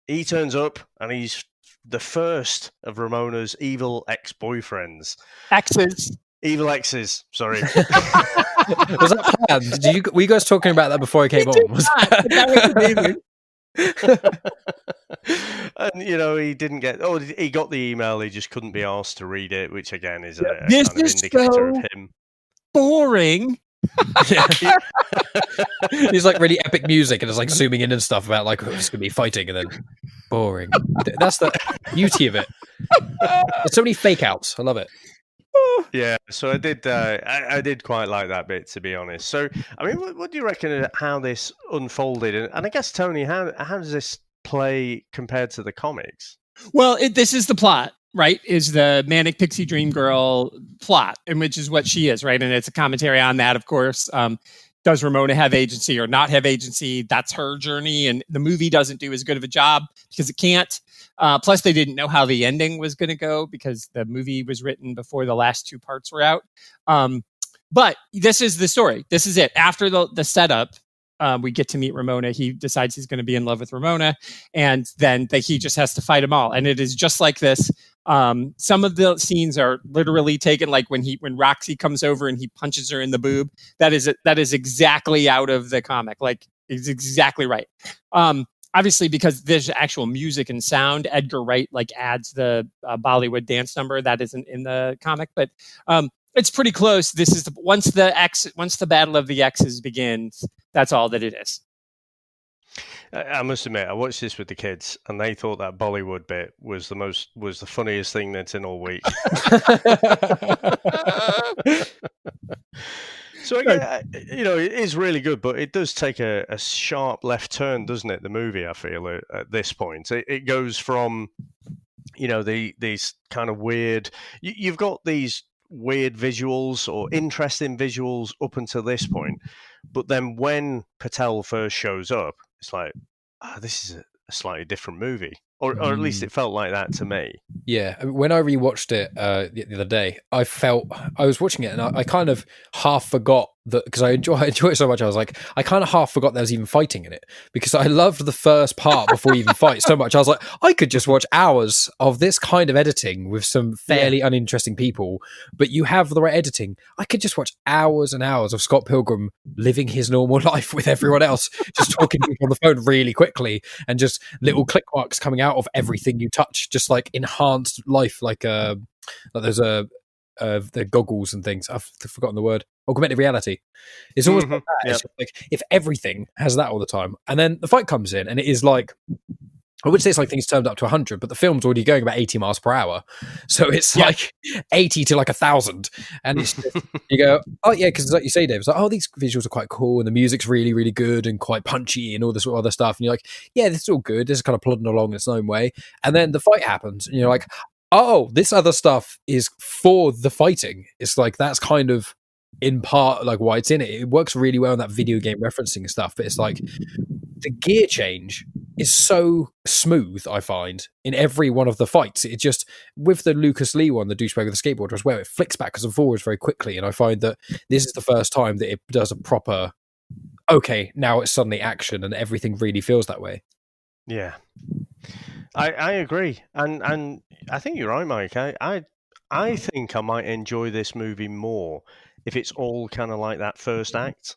he turns up and he's the first of Ramona's evil ex-boyfriends. Evil exes, sorry. Was that planned? Were you guys talking about that before I came on? And he didn't get. Oh, he got the email. He just couldn't be asked to read it, which again is a kind of indicator of him. Boring. He's like really epic music, and it's like zooming in and stuff about like it's gonna be fighting, and then boring. That's the beauty of it. There's so many fake outs. I love it. Yeah, so I did quite like that bit, to be honest. So, I mean, what do you reckon how this unfolded? And I guess, Tony, how does this play compared to the comics? Well, this is the plot, right? Is the manic pixie dream girl plot, and which is what she is, right? And it's a commentary on that, of course. Does Ramona have agency or not have agency? That's her journey, and the movie doesn't do as good of a job because it can't. Plus, they didn't know how the ending was going to go because the movie was written before the last two parts were out. But this is the story. This is it. After the setup, we get to meet Ramona. He decides he's going to be in love with Ramona, and then he just has to fight them all. And it is just like this. Some of the scenes are literally taken, like when Roxy comes over and he punches her in the boob. That is exactly out of the comic. Like, it's exactly right. Obviously, because there's actual music and sound, Edgar Wright like adds the Bollywood dance number that isn't in the comic, but it's pretty close. This is once the Battle of the X's begins. That's all that it is. I must admit, I watched this with the kids, and they thought that Bollywood bit was the funniest thing that's in all week. So again, it is really good, but it does take a sharp left turn, doesn't it? The movie, I feel at this point, it goes from these kind of weird. You've got these weird visuals or interesting visuals up until this point, but then when Patel first shows up, it's like, this is a slightly different movie, or at least it felt like that to me. Yeah, when I rewatched it the other day, I was watching it and I kind of half forgot because I enjoy it so much. I was like, I kind of half forgot there was even fighting in it because I loved the first part before you even fight so much. I was like, I could just watch hours of this kind of editing with some fairly uninteresting people, but you have the right editing. I could just watch hours and hours of Scott Pilgrim living his normal life with everyone else, just talking to people on the phone really quickly and just little click marks coming out of everything you touch, just like enhanced life, like there's the goggles and things. I've forgotten the word. Augmented reality. It's almost like that. It's like if everything has that all the time, and then the fight comes in, and it is like, I would say it's like things turned up to 100, but the film's already going about 80 miles per hour, so it's like 80 to like 1,000, and it's just, you go, oh yeah, because like you say, Dave, it's like, oh, these visuals are quite cool, and the music's really, really good and quite punchy, and all this other stuff, and you're like, yeah, this is all good. This is kind of plodding along in its own way, and then the fight happens, and you're like, oh, this other stuff is for the fighting. It's like that's kind of in part like why it's in it. It works really well in that video game referencing stuff, but it's like the gear change is so smooth, I find, in every one of the fights. It just, with the Lucas Lee one, the douchebag with the skateboard, as well, it flicks backwards and forwards very quickly, and I find that this is the first time that it does a proper, okay, now it's suddenly action, and everything really feels that way. Yeah. I agree, and I think you're right, Mike. I think I might enjoy this movie more if it's all kind of like that first act.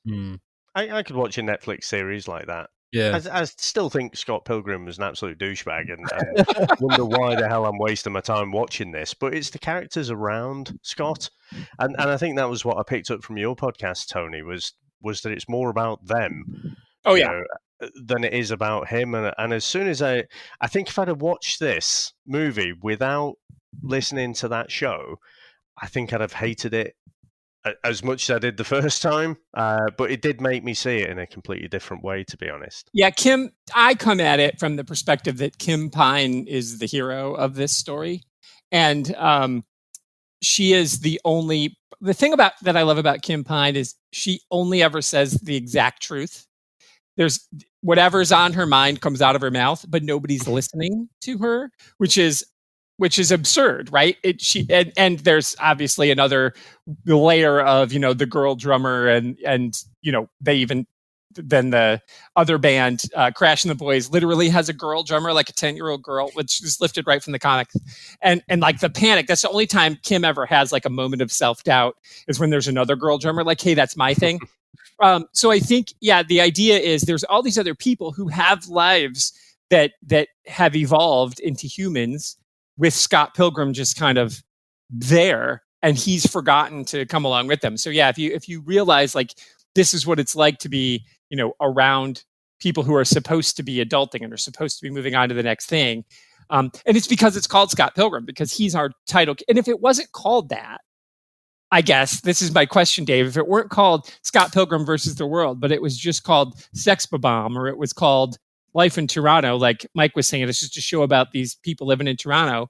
I could watch a Netflix series like that. Yeah, I still think Scott Pilgrim was an absolute douchebag, and wonder why the hell I'm wasting my time watching this. But it's the characters around Scott, and I think that was what I picked up from your podcast, Tony, was that it's more about them. Oh yeah. Than it is about him, and as soon as I think if I'd have watched this movie without listening to that show, I think I'd have hated it as much as I did the first time. But it did make me see it in a completely different way, to be honest. Yeah, Kim, I come at it from the perspective that Kim Pine is the hero of this story, and she is the thing about that I love about Kim Pine is she only ever says the exact truth. There's whatever's on her mind comes out of her mouth, but nobody's listening to her, which is absurd, right? And there's obviously another layer of, the girl drummer and they even, then the other band, Crash and the Boys, literally has a girl drummer, like a 10-year-old girl, which is lifted right from the comics. And like the panic, that's the only time Kim ever has like a moment of self-doubt is when there's another girl drummer, like, hey, that's my thing. So I think, the idea is there's all these other people who have lives that have evolved into humans with Scott Pilgrim just kind of there, and he's forgotten to come along with them. So if you realize like this is what it's like to be, around people who are supposed to be adulting and are supposed to be moving on to the next thing. And it's because it's called Scott Pilgrim, because he's our title. And if it wasn't called that, I guess this is my question, Dave. If it weren't called Scott Pilgrim versus the World, but it was just called Sex Bomb, or it was called Life in Toronto, like Mike was saying, it's just a show about these people living in Toronto,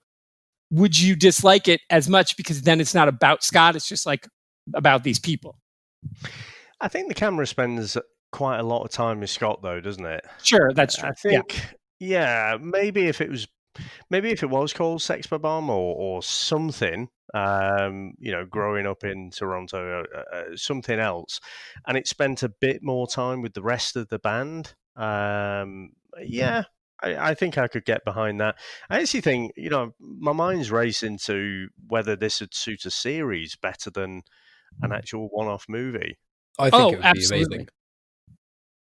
would you dislike it as much because then it's not about Scott, it's just like about these people? I think the camera spends quite a lot of time with Scott, though, doesn't it? Sure, that's true. I think, maybe if it was called Sex Bomb or something, growing up in Toronto, something else, and it spent a bit more time with the rest of the band. I think I could get behind that. I actually think, my mind's racing to whether this would suit a series better than an actual one-off movie. I think it would be amazing.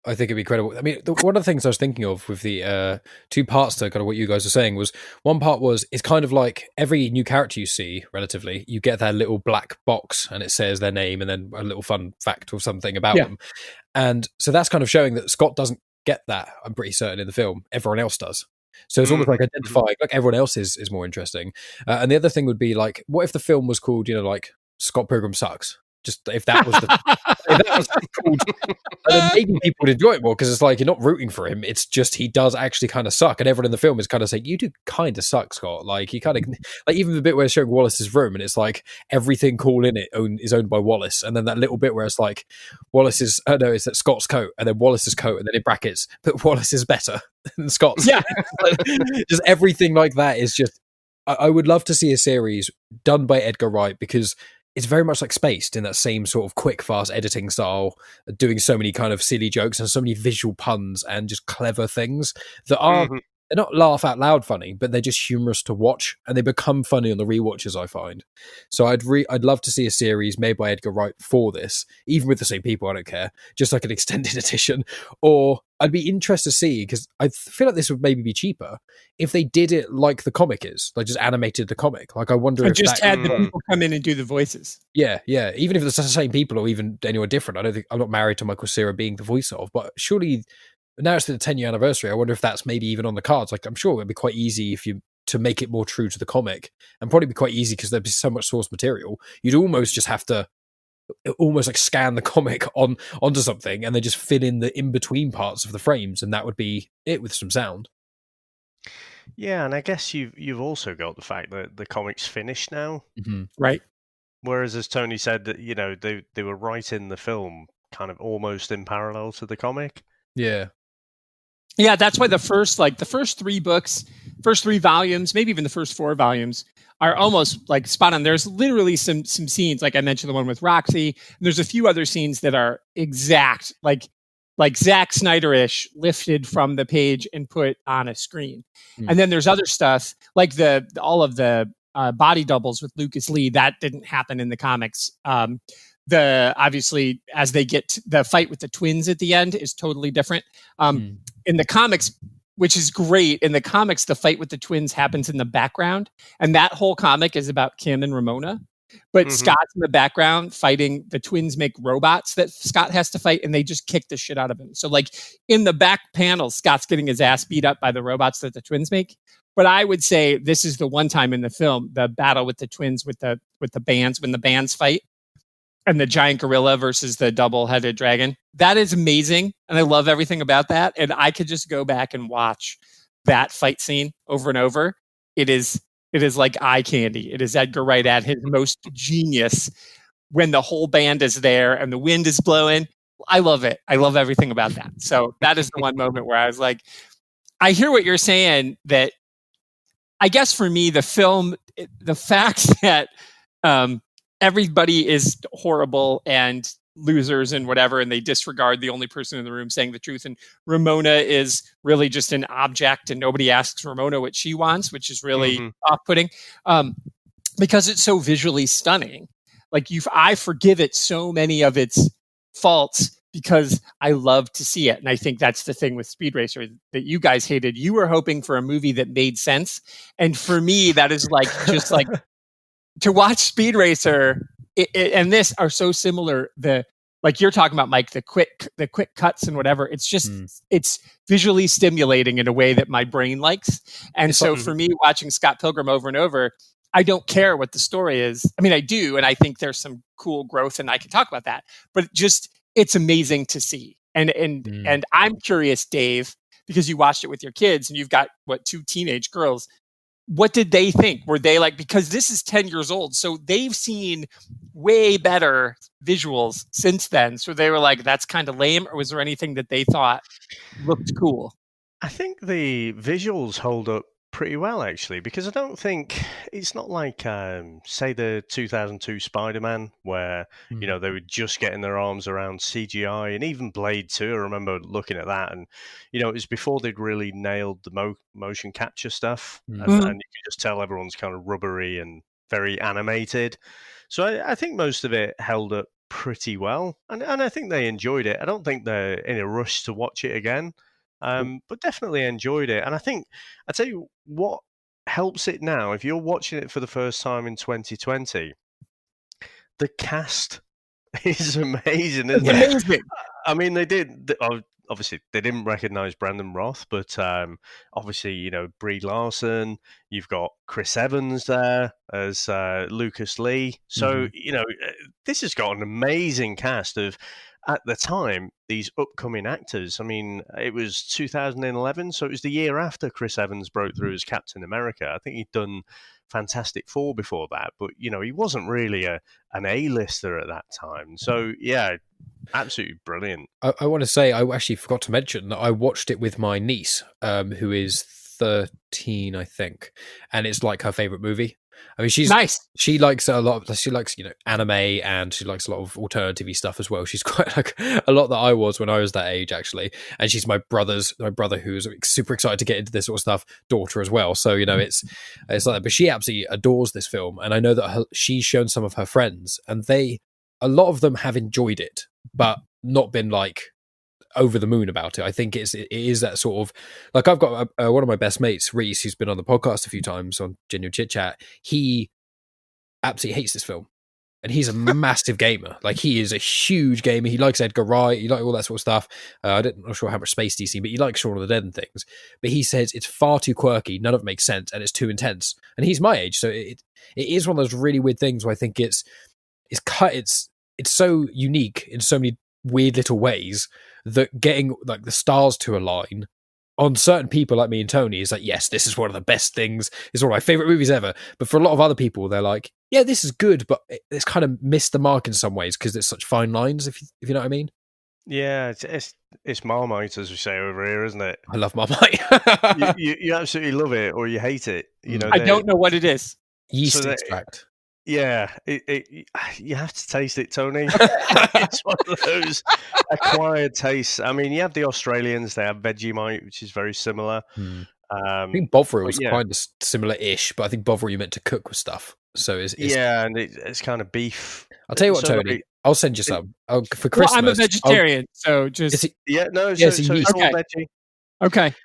I think it'd be incredible. I mean, one of the things I was thinking of with the two parts to kind of what you guys were saying was, one part was, it's kind of like every new character you see, relatively, you get that little black box and it says their name and then a little fun fact or something about them. And so that's kind of showing that Scott doesn't get that, I'm pretty certain, in the film. Everyone else does. So it's almost like identifying, like everyone else is more interesting. And the other thing would be like, what if the film was called, like Scott Pilgrim Sucks? Just if that was called, and then maybe people would enjoy it more, because it's like you're not rooting for him. It's just he does actually kind of suck, and everyone in the film is kind of saying, "You do kind of suck, Scott." Like you kind of like even the bit where it's showing Wallace's room, and it's like everything cool in it is owned by Wallace, and then that little bit where it's like Wallace's it's that Scott's coat, and then Wallace's coat, and then in brackets, but Wallace is better than Scott's. Yeah, just everything like that is just. I would love to see a series done by Edgar Wright, because it's very much like Spaced in that same sort of quick, fast editing style, doing so many kind of silly jokes and so many visual puns and just clever things that are they're not laugh out loud funny, but they're just humorous to watch, and they become funny on the rewatches, I find. So I'd love to see a series made by Edgar Wright for this, even with the same people, I don't care, just like an extended edition. Or I'd be interested to see, because I feel like this would maybe be cheaper if they did it like the comic is, like just animated the comic. Like I wonder if just had the people come in and do the voices. Yeah, even if it's the same people or even anyone different. I don't think I'm not married to Michael Cera being the voice of, but surely now it's the 10-year anniversary. I wonder if that's maybe even on the cards. Like I'm sure it'd be quite easy to make it more true to the comic, and probably be quite easy because there'd be so much source material. You'd almost just have to almost like scan the comic onto something and then just fill in the in-between parts of the frames, and that would be it with some sound. Yeah, and I guess you've also got the fact that the comic's finished now, right? Whereas, as Tony said, that they were writing the film kind of almost in parallel to the comic. Yeah, that's why the first 3 books, first 3 volumes, maybe even the first 4 volumes are almost like spot on. There's literally some scenes, like I mentioned, the one with Roxy. And there's a few other scenes that are exact, like Zack Snyder-ish, lifted from the page and put on a screen. And then there's other stuff like all of the body doubles with Lucas Lee that didn't happen in the comics. Obviously, as they get to the fight with the twins at the end is totally different. In the comics, which is great, in the comics, the fight with the twins happens in the background, and that whole comic is about Kim and Ramona. But Scott's in the background fighting. The twins make robots that Scott has to fight, and they just kick the shit out of him. So, like in the back panel, Scott's getting his ass beat up by the robots that the twins make. But I would say this is the one time in the film, the battle with the twins with the bands, when the bands fight, and the giant gorilla versus the double-headed dragon. That is amazing, and I love everything about that. And I could just go back and watch that fight scene over and over. It is like eye candy. It is Edgar Wright at his most genius when the whole band is there and the wind is blowing. I love it. I love everything about that. So that is the one moment where I was like, I hear what you're saying, that I guess for me, the film, the fact that everybody is horrible and losers and whatever, and they disregard the only person in the room saying the truth. And Ramona is really just an object, and nobody asks Ramona what she wants, which is really off-putting, because it's so visually stunning. Like I forgive it so many of its faults because I love to see it. And I think that's the thing with Speed Racer that you guys hated. You were hoping for a movie that made sense. And for me, that is like, just like, to watch Speed Racer and this are so similar. Like you're talking about, Mike, the quick cuts and whatever. It's just it's visually stimulating in a way that my brain likes. And so for me, watching Scott Pilgrim over and over, I don't care what the story is. I mean, I do, and I think there's some cool growth, and I can talk about that. But it's amazing to see. And I'm curious, Dave, because you watched it with your kids, and you've got 2 teenage girls. What did they think? Were they like, because this is 10 years old, so they've seen way better visuals since then. So they were like, that's kind of lame, or was there anything that they thought looked cool? I think the visuals hold up pretty well, actually, because I don't think it's not like, say, the 2002 Spider-Man, where, they were just getting their arms around CGI, and even Blade 2, I remember looking at that, and, it was before they'd really nailed the motion capture stuff, and you could just tell everyone's kind of rubbery and very animated. So I think most of it held up pretty well, and I think they enjoyed it. I don't think they're in a rush to watch it again. But definitely enjoyed it. And I tell you what helps it now, if you're watching it for the first time in 2020, the cast is amazing, isn't it? Amazing. I mean, obviously they didn't recognize Brandon Roth, but obviously, Brie Larson, you've got Chris Evans there as Lucas Lee. So, this has got an amazing cast of, at the time, these upcoming actors. I mean, it was 2011, so it was the year after Chris Evans broke through as Captain America. I think he'd done Fantastic Four before that, but, he wasn't really an A-lister at that time. So, yeah, absolutely brilliant. I want to say, I actually forgot to mention that I watched it with my niece, who is 13, I think, and it's like her favourite movie. I mean, she's nice. She likes a lot. She likes anime, and she likes a lot of alternative stuff as well. She's quite like a lot that I was when I was that age, actually. And she's my brother who's super excited to get into this sort of stuff, daughter as well. So it's like that. But she absolutely adores this film, and I know that she's shown some of her friends, and a lot of them have enjoyed it, but not been like over the moon about it. I think it is that sort of like, I've got one of my best mates, Reese, who's been on the podcast a few times on Genuine Chit Chat. He absolutely hates this film, and he's a massive gamer. Like, he is a huge gamer. He likes Edgar Wright. He likes all that sort of stuff. I'm not sure how much space DC, but he likes Shaun of the Dead and things. But he says it's far too quirky. None of it makes sense, and it's too intense. And he's my age, so it is one of those really weird things where I think it's so unique in so many weird little ways that getting like the stars to align on certain people like me and Tony is like, yes, this is one of the best things. It's one of my favorite movies ever. But for a lot of other people, they're like, yeah, this is good, but it's kind of missed the mark in some ways because it's such fine lines, if you know what I mean. Yeah, it's Marmite, as we say over here, isn't it? I love Marmite. you absolutely love it or you hate it. I don't know what it is. Yeast extract. Yeah, you have to taste it, Tony. It's one of those acquired tastes. I mean, you have the Australians; they have Vegemite, which is very similar. I think Bovril was kind of similar-ish, but I think Bovril you meant to cook with stuff. So it's and it's kind of beef. I'll tell you what, Tony. I'll send you some for Christmas. Well, I'm a vegetarian, so just so it's all veggie. Okay.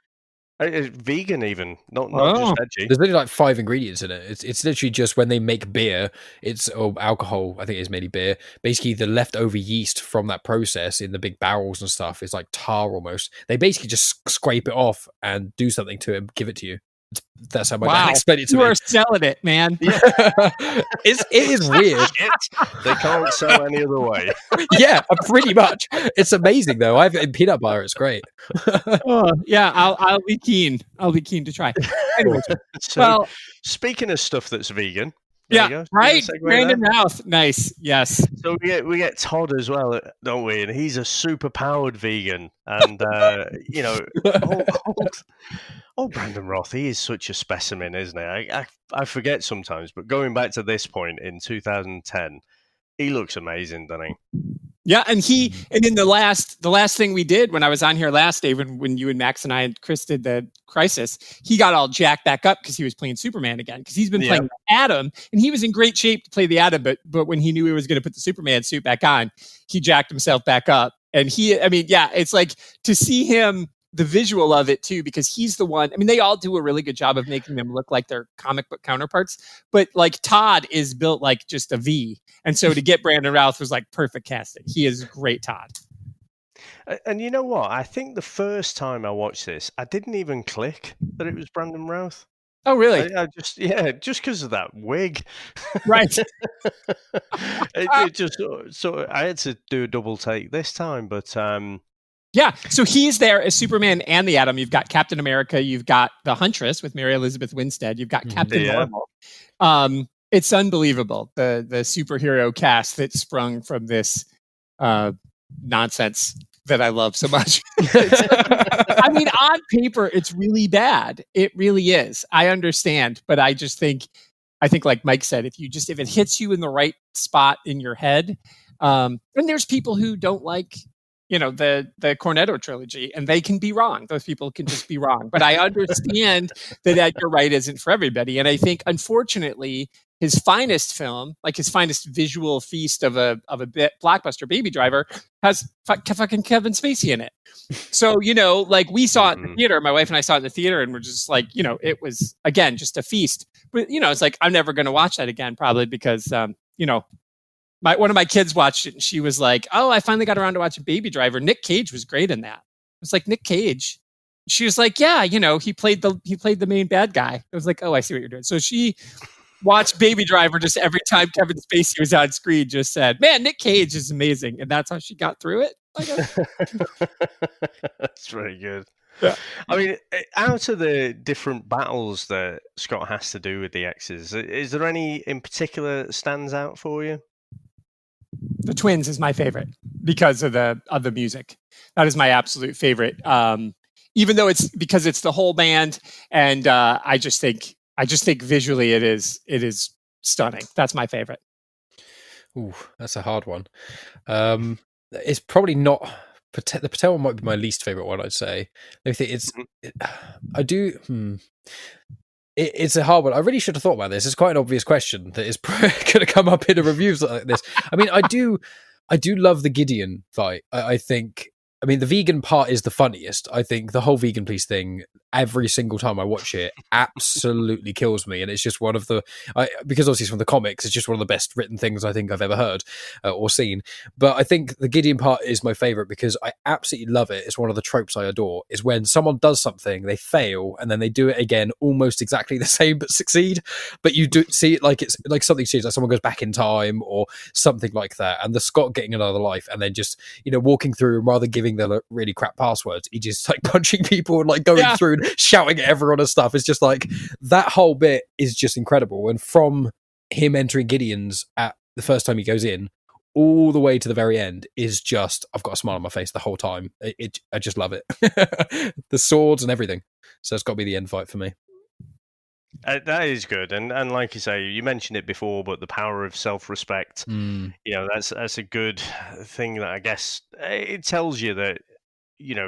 It's vegan, even not just veggie. There's only like 5 ingredients in it. It's literally just when they make beer, or alcohol. I think it's mainly beer. Basically, the leftover yeast from that process in the big barrels and stuff is like tar almost. They basically just scrape it off and do something to it and give it to you. That's how my dad explained it to me. You are selling it, man. Yeah. It is weird. They can't sell any other way. Yeah, pretty much. It's amazing though. I've in peanut butter. It's great. Yeah, I'll be keen. I'll be keen to try. Anyway, so, speaking of stuff that's vegan. Right. Brandon Routh. Nice. Yes. So we get Todd as well, don't we? And he's a super powered vegan, and Brandon Routh, he is such a specimen, isn't he? I forget sometimes, but going back to this point in 2010, he looks amazing, doesn't he? Yeah, and in the last thing we did when I was on here last, Dave, when you and Max and I and Chris did the Crisis, he got all jacked back up because he was playing Superman again, because he's been playing Adam, and he was in great shape to play the Adam, but when he knew he was going to put the Superman suit back on, he jacked himself back up. And it's like to see him, the visual of it too, because he's the one. I mean, they all do a really good job of making them look like their comic book counterparts, but like Todd is built like just a V. And so to get Brandon Routh was like perfect casting. He is great, Todd. And you know what? I think the first time I watched this, I didn't even click that it was Brandon Routh. Oh, really? I just because of that wig. Right. it just so I had to do a double take this time, but yeah, so he's there as Superman and the Atom. You've got Captain America. You've got the Huntress with Mary Elizabeth Winstead. You've got Captain Marvel. It's unbelievable, the superhero cast that sprung from this nonsense that I love so much. I mean, on paper, it's really bad. It really is. I understand, but I think like Mike said, if it hits you in the right spot in your head, and there's people who don't like the Cornetto trilogy, and they can be wrong. Those people can just be wrong. But I understand that Edgar Wright isn't for everybody. And I think, unfortunately, his finest film, like his finest visual feast of a blockbuster, Baby Driver, has fucking Kevin Spacey in it. So, like we saw it in the theater, my wife and I saw it in the theater, and we're just like, it was, again, just a feast. But, it's like, I'm never going to watch that again, probably because, one of my kids watched it and she was like, "Oh, I finally got around to watching Baby Driver. Nick Cage was great in that." I was like, "Nick Cage?" She was like, "Yeah, he played the main bad guy." I was like, "Oh, I see what you're doing." So she watched Baby Driver just every time Kevin Spacey was on screen, just said, "Man, Nick Cage is amazing." And that's how she got through it, I guess. That's very good. Yeah. I mean, out of the different battles that Scott has to do with the X's, is there any in particular that stands out for you? The Twins is my favorite because of the music. That is my absolute favorite. Even though it's because it's the whole band, and I just think I just think visually it is stunning. That's my favorite. Ooh, that's a hard one. It's probably not. The Patel one might be my least favorite one. I'd say. I think I do. It's a hard one. I really should have thought about this. It's quite an obvious question that is going to come up in a review like this. I mean, I do love the Gideon fight. I think. I mean, the vegan part is the funniest. I think the whole vegan police thing, every single time I watch it, absolutely kills me. And it's just one of because obviously it's from the comics, it's just one of the best written things I think I've ever heard or seen. But I think the Gideon part is my favorite because I absolutely love it. It's one of the tropes I adore, is when someone does something, they fail, and then they do it again, almost exactly the same, but succeed. But you do see it like it's like something serious, like someone goes back in time or something like that. And the Scott getting another life and then just, walking through and rather giving the really crap passwords, he just like punching people and like going through and shouting at everyone and stuff. It's just like that whole bit is just incredible. And from him entering Gideon's at the first time he goes in all the way to the very end is just, I've got a smile on my face the whole time. I just love it. The swords and everything. So it's got to be the end fight for me. That is good, and like you say, you mentioned it before, but the power of self-respect, that's a good thing. That I guess it tells you that,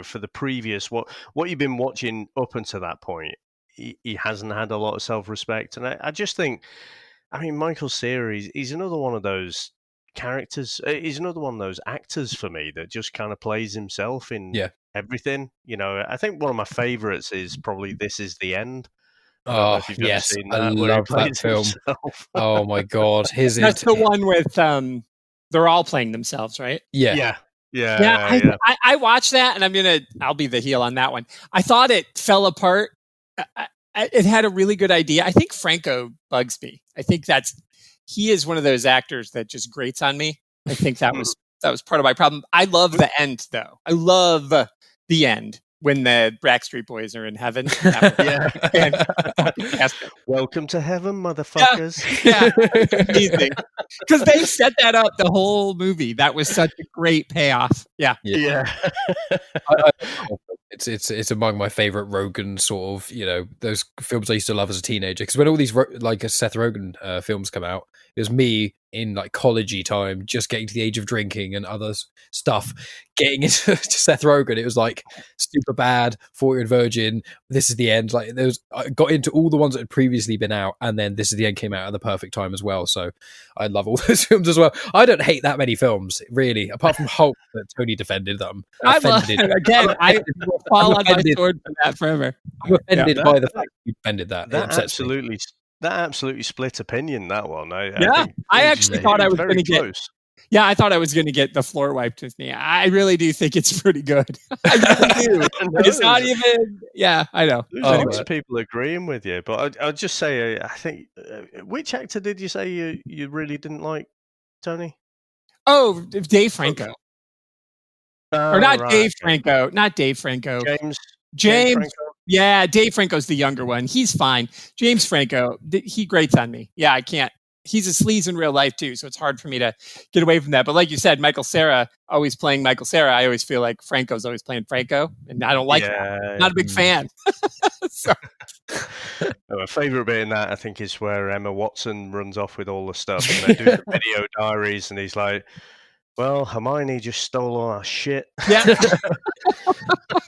for the previous what you've been watching up until that point, he hasn't had a lot of self-respect, and I just think, I mean, Michael Cera, he's another one of those characters. He's another one of those actors for me that just kind of plays himself in everything. I think one of my favorites is probably This Is the End. Oh yes, I love that film. Oh my god, that's the one with they're all playing themselves, right? Yeah. I watched that, and I'll be the heel on that one. I thought it fell apart. It had a really good idea. I think Franco bugs me. I think he is one of those actors that just grates on me. I think that was part of my problem. I love the end though. I love the end. When the Backstreet Boys are in heaven. Welcome to heaven, motherfuckers. Yeah. Amazing. Because they set that up the whole movie. That was such a great payoff. Yeah. It's among my favorite Rogen sort of, those films I used to love as a teenager. Because when all these like Seth Rogen films come out, it was me in like collegey time, just getting to the age of drinking and other stuff, getting into Seth Rogen. It was like Superbad, 40 and Virgin, This Is the End. Like I got into all the ones that had previously been out, and then This Is the End came out at the perfect time as well. So I love all those films as well. I don't hate that many films, really, apart from Hulk that Tony defended them. I will fall on my sword for that forever. I'm offended by the fact you defended that. That absolutely split opinion. That one. I actually thought I was going to get. Yeah, I thought I was going to get the floor wiped with me. I really do think it's pretty good. I really do. It's not even. Yeah, I know. There's lots of people agreeing with you, but I'll just say, I think. Which actor did you say you really didn't like, Tony? Oh, Dave Franco. Or not right. Dave Franco. Not Dave Franco. James Franco? Yeah, Dave Franco's the younger one. He's fine. James Franco, he grates on me. Yeah, I can't. He's a sleaze in real life too, so it's hard for me to get away from that. But like you said, Michael Cera always playing Michael Cera. I always feel like Franco's always playing Franco, and I don't like that. Not a big fan. My favourite bit in that, I think, is where Emma Watson runs off with all the stuff, and they do the video diaries, and he's like, well, Hermione just stole all our shit. Yeah.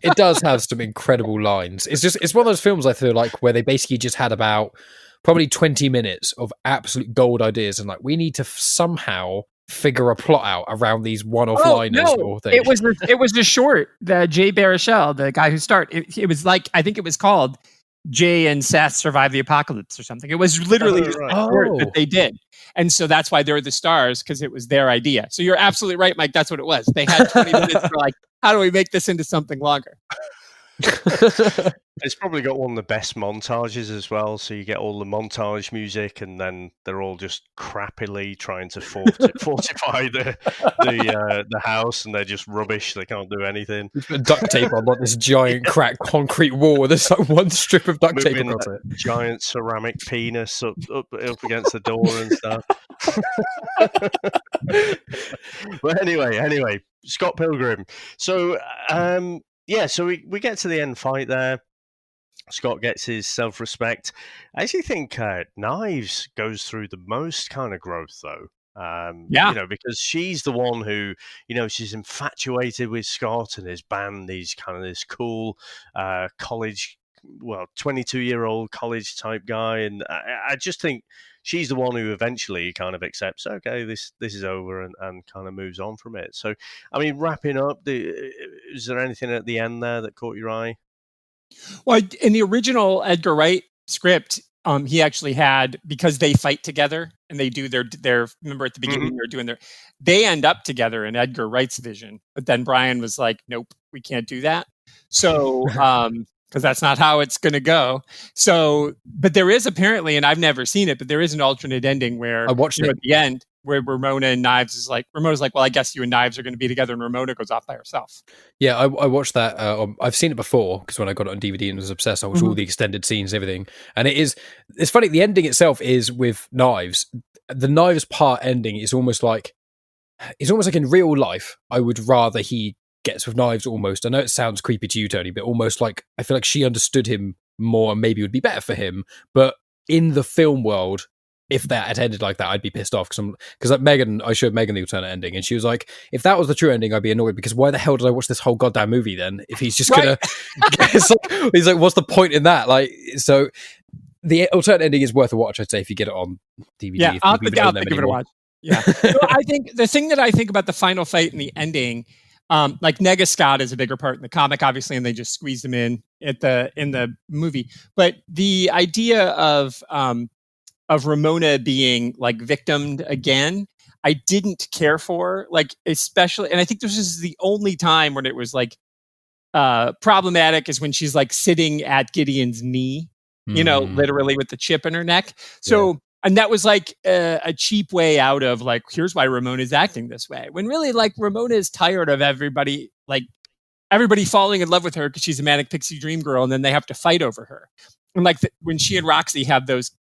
It does have some incredible lines. It's one of those films I feel like where they basically just had about probably 20 minutes of absolute gold ideas, and like, we need to somehow figure a plot out around these one-off liners or things. It was a short, the Jay Baruchel, the guy who started. It was like, I think it was called Jay and Seth Survive the Apocalypse or something. It was literally just a short that they did. And so that's why they're the stars, because it was their idea. So you're absolutely right, Mike. That's what it was. They had 20 minutes for like, how do we make this into something longer? It's probably got one of the best montages as well. So you get all the montage music, and then they're all just crappily trying to fortify the house, and they're just rubbish. They can't do anything. Duct tape on like this giant cracked concrete wall. There's like one strip of duct tape across it. Giant ceramic penis up against the door and stuff. But anyway, Scott Pilgrim. So so we get to the end fight there. Scott gets his self-respect. I actually think Knives goes through the most kind of growth, though. Because she's the one who, she's infatuated with Scott and his band. He's kind of this cool college, 22-year-old college type guy, and I just think she's the one who eventually kind of accepts, okay, this is over, and kind of moves on from it. So, I mean, wrapping up, is there anything at the end there that caught your eye? Well, in the original Edgar Wright script, he actually had, because they fight together and they do their remember at the beginning they're doing they end up together in Edgar Wright's vision. But then Brian was like, nope, we can't do that. So, because that's not how it's going to go. So, but there is apparently, and I've never seen it, but there is an alternate ending where I watched it at the end, where Ramona and Knives is like, Ramona's like, well, I guess you and Knives are going to be together, and Ramona goes off by herself. Yeah, I watched that. I've seen it before because when I got it on DVD and was obsessed, I watched all the extended scenes, everything. And it's funny. The ending itself is with Knives. The Knives part ending is almost like in real life. I would rather he gets with Knives almost. I know it sounds creepy to you, Tony, but almost like I feel like she understood him more and maybe it would be better for him. But in the film world, if that had ended like that, I'd be pissed off because like Megan, I showed Megan the alternate ending, and she was like, "If that was the true ending, I'd be annoyed because why the hell did I watch this whole goddamn movie then? If he's just gonna, he's like, what's the point in that? Like, so the alternate ending is worth a watch, I'd say, if you get it on DVD. Yeah, I'll give it a watch. Yeah, so I think the thing that I think about the final fight and the ending, like Nega Scott is a bigger part in the comic, obviously, and they just squeezed him in the movie. But the idea of Ramona being like victimed again, I didn't care for, like, especially, and I think this is the only time when it was like problematic is when she's like sitting at Gideon's knee, literally with the chip in her neck. So, and that was like a cheap way out of like, here's why Ramona's acting this way. When really, like, Ramona is tired of everybody falling in love with her because she's a manic pixie dream girl, and then they have to fight over her. And like when she and Roxy have those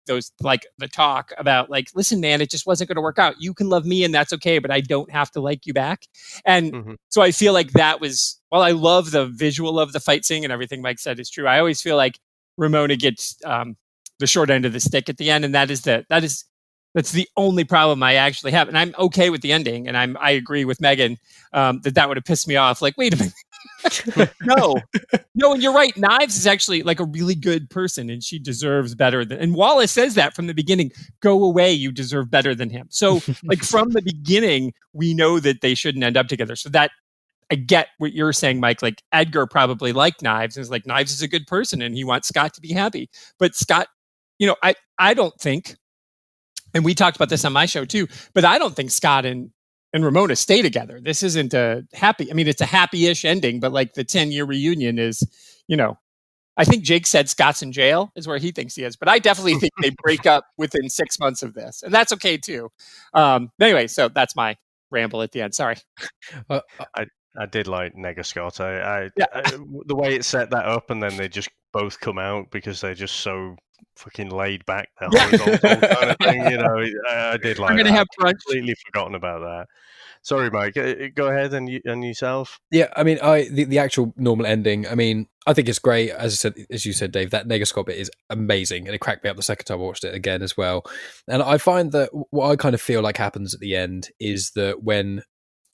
like the talk about like, listen, man, it just wasn't going to work out. You can love me and that's okay, but I don't have to like you back. And so I feel like that was, while I love the visual of the fight scene and everything Mike said is true, I always feel like Ramona gets the short end of the stick at the end, and that's the only problem I actually have. And I'm okay with the ending, and I agree with Megan that would have pissed me off. Like, wait a minute. No, and you're right. Knives is actually like a really good person, and she deserves better than. And Wallace says that from the beginning. Go away, you deserve better than him. So, like from the beginning, we know that they shouldn't end up together. So that I get what you're saying, Mike. Like Edgar probably liked Knives, and is like, Knives is a good person, and he wants Scott to be happy. But Scott, I don't think, and we talked about this on my show too. But I don't think Scott and Ramona stay together. This isn't a happy, I mean, it's a happy-ish ending, but like the 10-year reunion is, I think Jake said Scott's in jail is where he thinks he is, but I definitely think they break up within 6 months of this, and that's okay too. Anyway, so that's my ramble at the end. Sorry. I did like Nega Scott. The way it set that up, and then they just both come out because they're just so fucking laid back, that horizontal kind of thing. I did like. I'm gonna have brunch. Completely forgotten about that. Sorry, Mike. Go ahead and yourself. Yeah, I mean, the actual normal ending. I mean, I think it's great. As you said, Dave, that Nega Scott bit is amazing, and it cracked me up the second time I watched it again as well. And I find that what I kind of feel like happens at the end is that when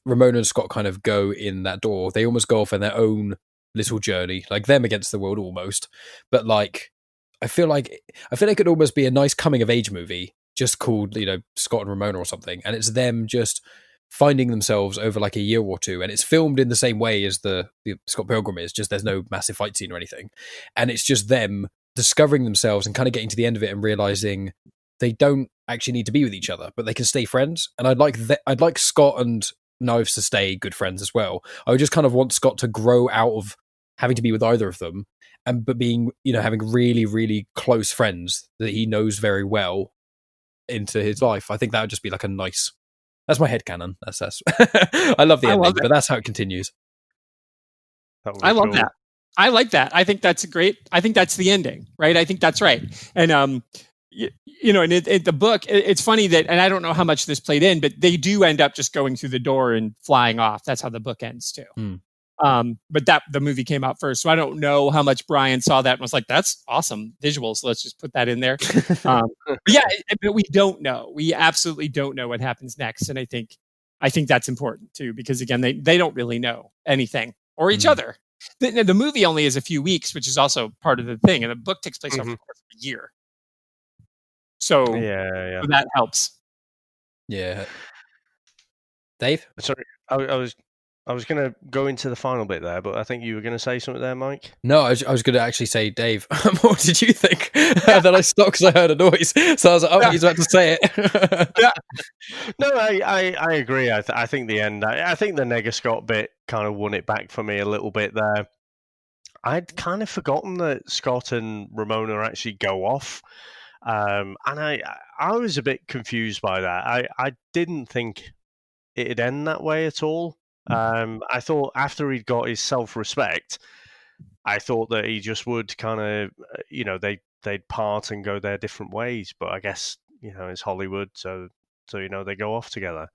Ramona and Scott kind of go in that door, they almost go off on their own little journey, like them against the world almost. But like, I feel like it could almost be a nice coming of age movie, just called Scott and Ramona or something, and it's them just finding themselves over like a year or two, and it's filmed in the same way as the Scott Pilgrim is, just there's no massive fight scene or anything, and it's just them discovering themselves and kind of getting to the end of it and realizing they don't actually need to be with each other, but they can stay friends. And I'd like Scott and Knives to stay good friends as well. I would just kind of want Scott to grow out of having to be with either of them, but being, having really, really close friends that he knows very well into his life. I think that would just be like a nice. That's my headcanon. That's. I love the ending, but that's how it continues. I love that. I like that. I think that's great. I think that's the ending, right? I think that's right. And and the book, it's funny that, and I don't know how much this played in, but they do end up just going through the door and flying off. That's how the book ends too. But the movie came out first, so I don't know how much Brian saw that and was like, "That's awesome visuals. Let's just put that in there." But yeah, but we don't know. We absolutely don't know what happens next, and I think that's important too, because again, they don't really know anything or each other. The movie only is a few weeks, which is also part of the thing, and the book takes place over a year. So so that helps. Yeah. Dave? Sorry, I was going to go into the final bit there, but I think you were going to say something there, Mike. No, I was going to actually say, Dave, what did you think? Then I stopped because I heard a noise. So I was like, oh, he's about to say it. No, I agree. I think the end, I think the Negascott bit kind of won it back for me a little bit there. I'd kind of forgotten that Scott and Ramona actually go off. And I was a bit confused by that. I didn't think it'd end that way at all. I thought after he'd got his self-respect, I thought that he just would kind of, they'd part and go their different ways. But I guess, it's Hollywood, so they go off together.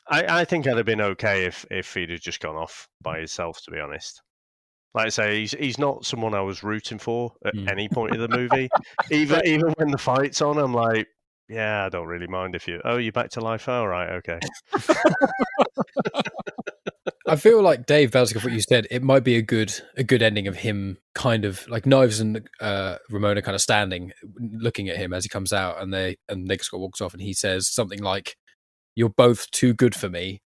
I think I'd have been okay if he'd have just gone off by himself, to be honest. Like I say, he's not someone I was rooting for at any point of the movie. Even when the fight's on, I'm like, yeah, I don't really mind if you're back to life. All right, okay. I feel like, Dave, bouncing off what you said, it might be a good ending of him kind of like Knives and Ramona kind of standing, looking at him as he comes out, and Negascott walks off, and he says something like, "You're both too good for me,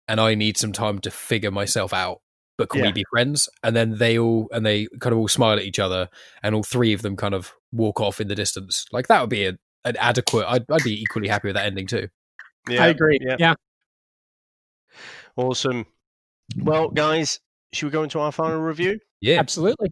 and I need some time to figure myself out. But can we be friends?" And then they kind of all smile at each other, and all three of them kind of walk off in the distance. Like that would be an adequate. I'd be equally happy with that ending too. Yeah, I agree. Yeah. Awesome. Well, guys, should we go into our final review? Yeah, absolutely.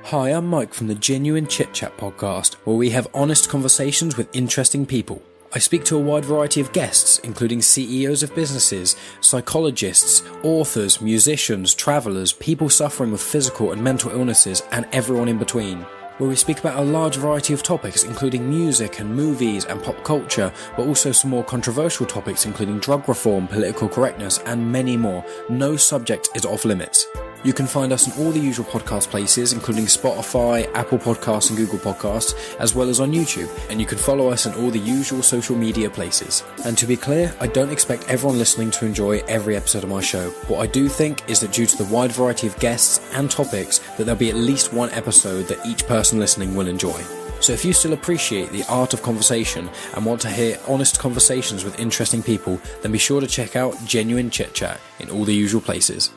Hi, I'm Mike from the Genuine Chit Chat podcast, where we have honest conversations with interesting people. I speak to a wide variety of guests, including CEOs of businesses, psychologists, authors, musicians, travellers, people suffering with physical and mental illnesses, and everyone in between. Where we speak about a large variety of topics, including music and movies and pop culture, but also some more controversial topics, including drug reform, political correctness, and many more. No subject is off limits. You can find us in all the usual podcast places, including Spotify, Apple Podcasts and Google Podcasts, as well as on YouTube, and you can follow us in all the usual social media places. And to be clear, I don't expect everyone listening to enjoy every episode of my show. What I do think is that due to the wide variety of guests and topics, that there'll be at least one episode that each person listening will enjoy. So if you still appreciate the art of conversation and want to hear honest conversations with interesting people, then be sure to check out Genuine Chit Chat in all the usual places.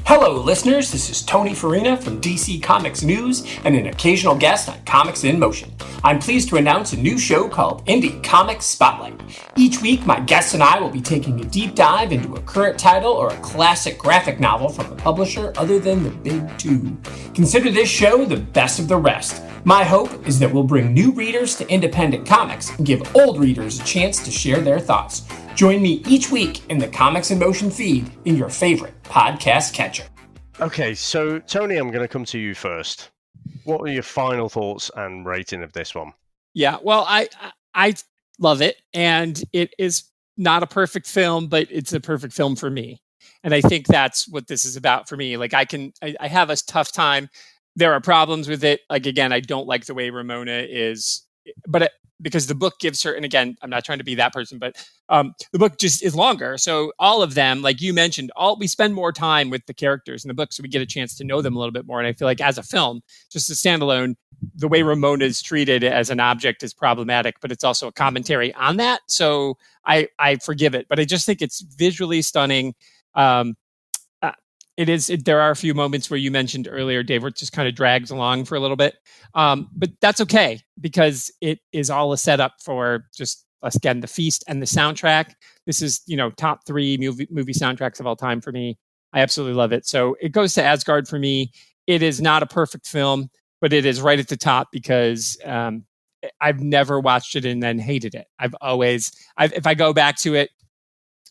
Hello, listeners. This is Tony Farina from DC Comics News and an occasional guest on Comics in Motion. I'm pleased to announce a new show called Indie Comics Spotlight. Each week, my guests and I will be taking a deep dive into a current title or a classic graphic novel from a publisher other than the big two. Consider this show the best of the rest. My hope is that we'll bring new readers to independent comics and give old readers a chance to share their thoughts. Join me each week in the Comics in Motion feed in your favorite podcast catcher. Okay, so Tony, I'm going to come to you first. What are your final thoughts and rating of this one? Yeah, well, I love it, and it is not a perfect film, but it's a perfect film for me. And I think that's what this is about for me. Like I have a tough time. There are problems with it. Like, again, I don't like the way Ramona is, but because the book gives her, and again, I'm not trying to be that person, but the book just is longer. So all of them, like you mentioned, we spend more time with the characters in the book, so we get a chance to know them a little bit more. And I feel like as a film, just a standalone, the way Ramona is treated as an object is problematic, but it's also a commentary on that. So I forgive it, but I just think it's visually stunning. There are a few moments where you mentioned earlier, Dave, where it just kind of drags along for a little bit. But that's okay, because it is all a setup for just, again, the feast and the soundtrack. This is, top 3 movie soundtracks of all time for me. I absolutely love it. So it goes to Asgard for me. It is not a perfect film, but it is right at the top because I've never watched it and then hated it. If I go back to it,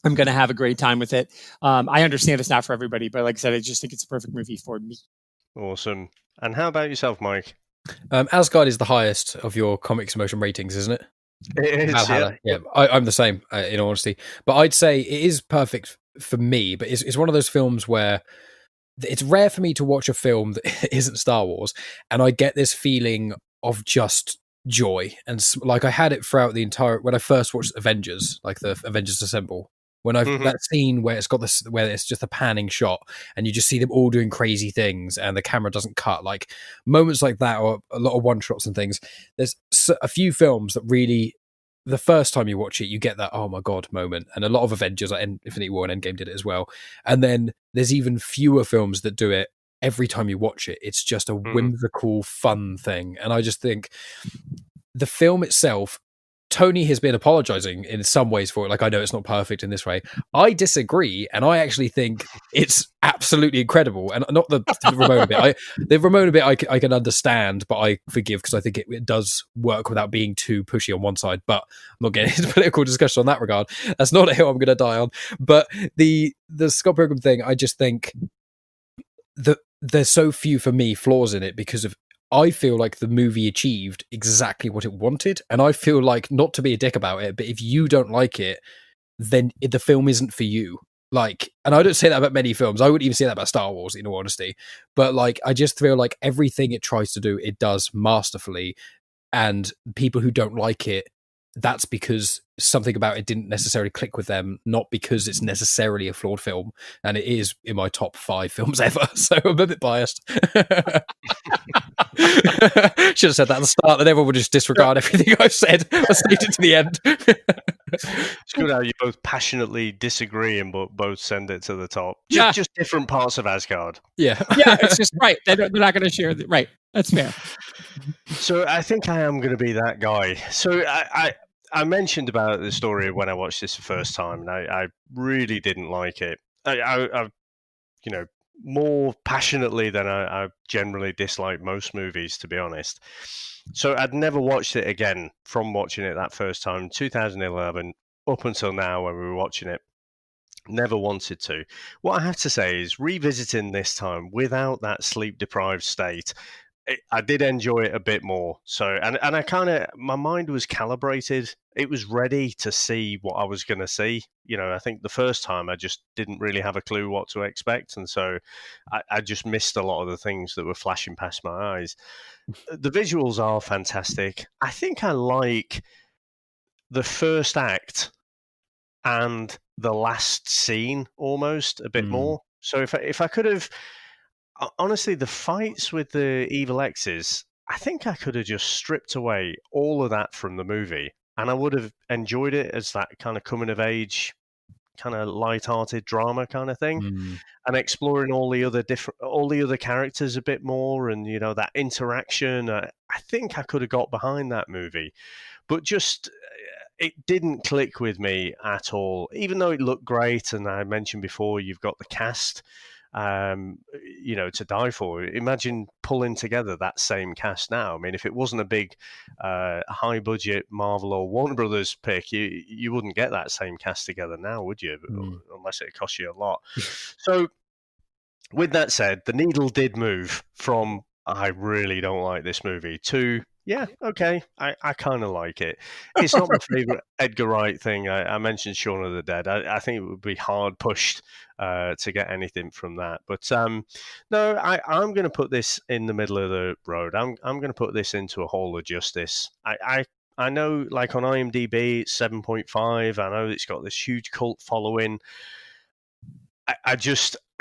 I'm going to have a great time with it. I understand it's not for everybody, but like I said, I just think it's a perfect movie for me. Awesome. And how about yourself, Mike? Asgard is the highest of your Comics in Motion ratings, isn't it? It is, Valhalla, yeah. I'm the same, in all honesty. But I'd say it is perfect for me, but it's one of those films where it's rare for me to watch a film that isn't Star Wars, and I get this feeling of just joy. And like I had it throughout the entire, when I first watched Avengers, like the Avengers Assemble, when that scene where it's got this, where it's just a panning shot and you just see them all doing crazy things and the camera doesn't cut, like moments like that, or a lot of one shots and things. There's a few films that really, the first time you watch it, you get that oh my god moment, and a lot of Avengers, like Infinity War and Endgame, did it as well. And then there's even fewer films that do it every time you watch it. It's just a whimsical, fun thing, and I just think the film itself. Tony has been apologizing in some ways for it. Like, I know it's not perfect in this way. I disagree, and I actually think it's absolutely incredible. And not the Ramona bit. The Ramona bit I can understand, but I forgive because I think it does work without being too pushy on one side. But I'm not getting into political discussion on that regard. That's not a hill I'm going to die on. But the Scott Pilgrim thing, I just think that there's so few, for me, flaws in it because of, I feel like the movie achieved exactly what it wanted, and I feel like, not to be a dick about it, but if you don't like it, then the film isn't for you. Like, and I don't say that about many films. I wouldn't even say that about Star Wars, in all honesty. But like, I just feel like everything it tries to do, it does masterfully, and people who don't like it, that's because something about it didn't necessarily click with them, not because it's necessarily a flawed film. And it is in my top 5 films ever, so I'm a bit biased. Should have said that at the start, then everyone would just disregard everything I've said. I saved it to the end. It's good how you both passionately disagree and both send it to the top. Just different parts of Asgard. Yeah, it's just right. They're not going to share right. That's fair. So I think I am going to be that guy. So I mentioned about the story when I watched this the first time, and I really didn't like it. I more passionately than I generally dislike most movies, to be honest. So I'd never watched it again from watching it that first time, 2011, up until now when we were watching it. Never wanted to. What I have to say is, revisiting this time without that sleep-deprived state, I did enjoy it a bit more. So, and I kind of, my mind was calibrated. It was ready to see what I was going to see. You know, I think the first time I just didn't really have a clue what to expect. And so I just missed a lot of the things that were flashing past my eyes. The visuals are fantastic. I think I like the first act and the last scene almost a bit more. So if I could have, honestly, the fights with the evil X's, I think I could have just stripped away all of that from the movie, and I would have enjoyed it as that kind of coming of age, kind of light-hearted drama kind of thing, and exploring all the other characters a bit more, and you know, that interaction. I think I could have got behind that movie, but just it didn't click with me at all. Even though it looked great, and I mentioned before, you've got the cast. To die for. Imagine pulling together that same cast now. I mean, if it wasn't a big, high budget Marvel or Warner Brothers pick, you wouldn't get that same cast together now, would you? Unless it cost you a lot. So, with that said, the needle did move from I really don't like this movie to yeah, okay, I kind of like it. It's not my favorite Edgar Wright thing. I mentioned Shaun of the Dead. I think it would be hard pushed to get anything from that. But no, I'm going to put this in the middle of the road. I'm going to put this into a Hall of Justice. I know, like on IMDb, it's 7.5. I know it's got this huge cult following. I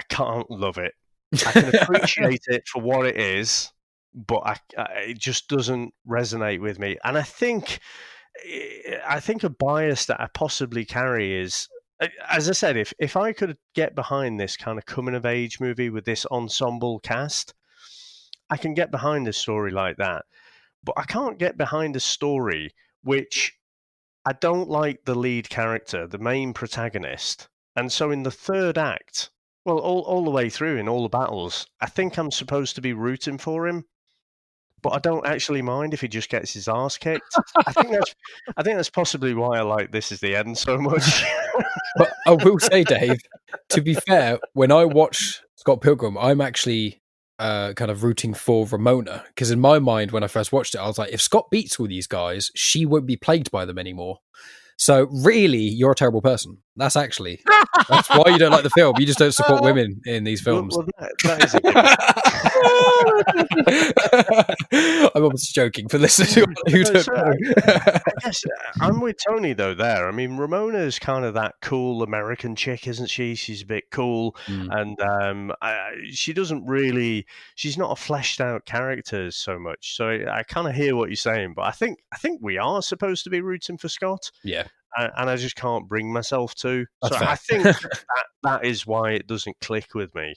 can't love it. I can appreciate it for what it is, but it just doesn't resonate with me. And I think a bias that I possibly carry is, as I said, if I could get behind this kind of coming of age movie with this ensemble cast, I can get behind a story like that. But I can't get behind a story which I don't like the lead character, the main protagonist. And so in the third act, well, all the way through in all the battles, I think I'm supposed to be rooting for him. But I don't actually mind if he just gets his arse kicked. I think that's possibly why I like This Is the End so much. But I will say, Dave, to be fair, when I watch Scott Pilgrim, I'm actually kind of rooting for Ramona, because in my mind, when I first watched it, I was like, if Scott beats all these guys, she won't be plagued by them anymore. So really, you're a terrible person. That's why you don't like the film. You just don't support women in these films. Well, that is a I'm almost joking for listeners who don't know. I guess I'm with Tony though there. I mean, Ramona's kind of that cool American chick, isn't she? She's a bit cool, and she doesn't really. She's not a fleshed out character so much. So I kind of hear what you're saying, but I think we are supposed to be rooting for Scott. Yeah. And I just can't bring myself to. That's so fair. I think that is why it doesn't click with me.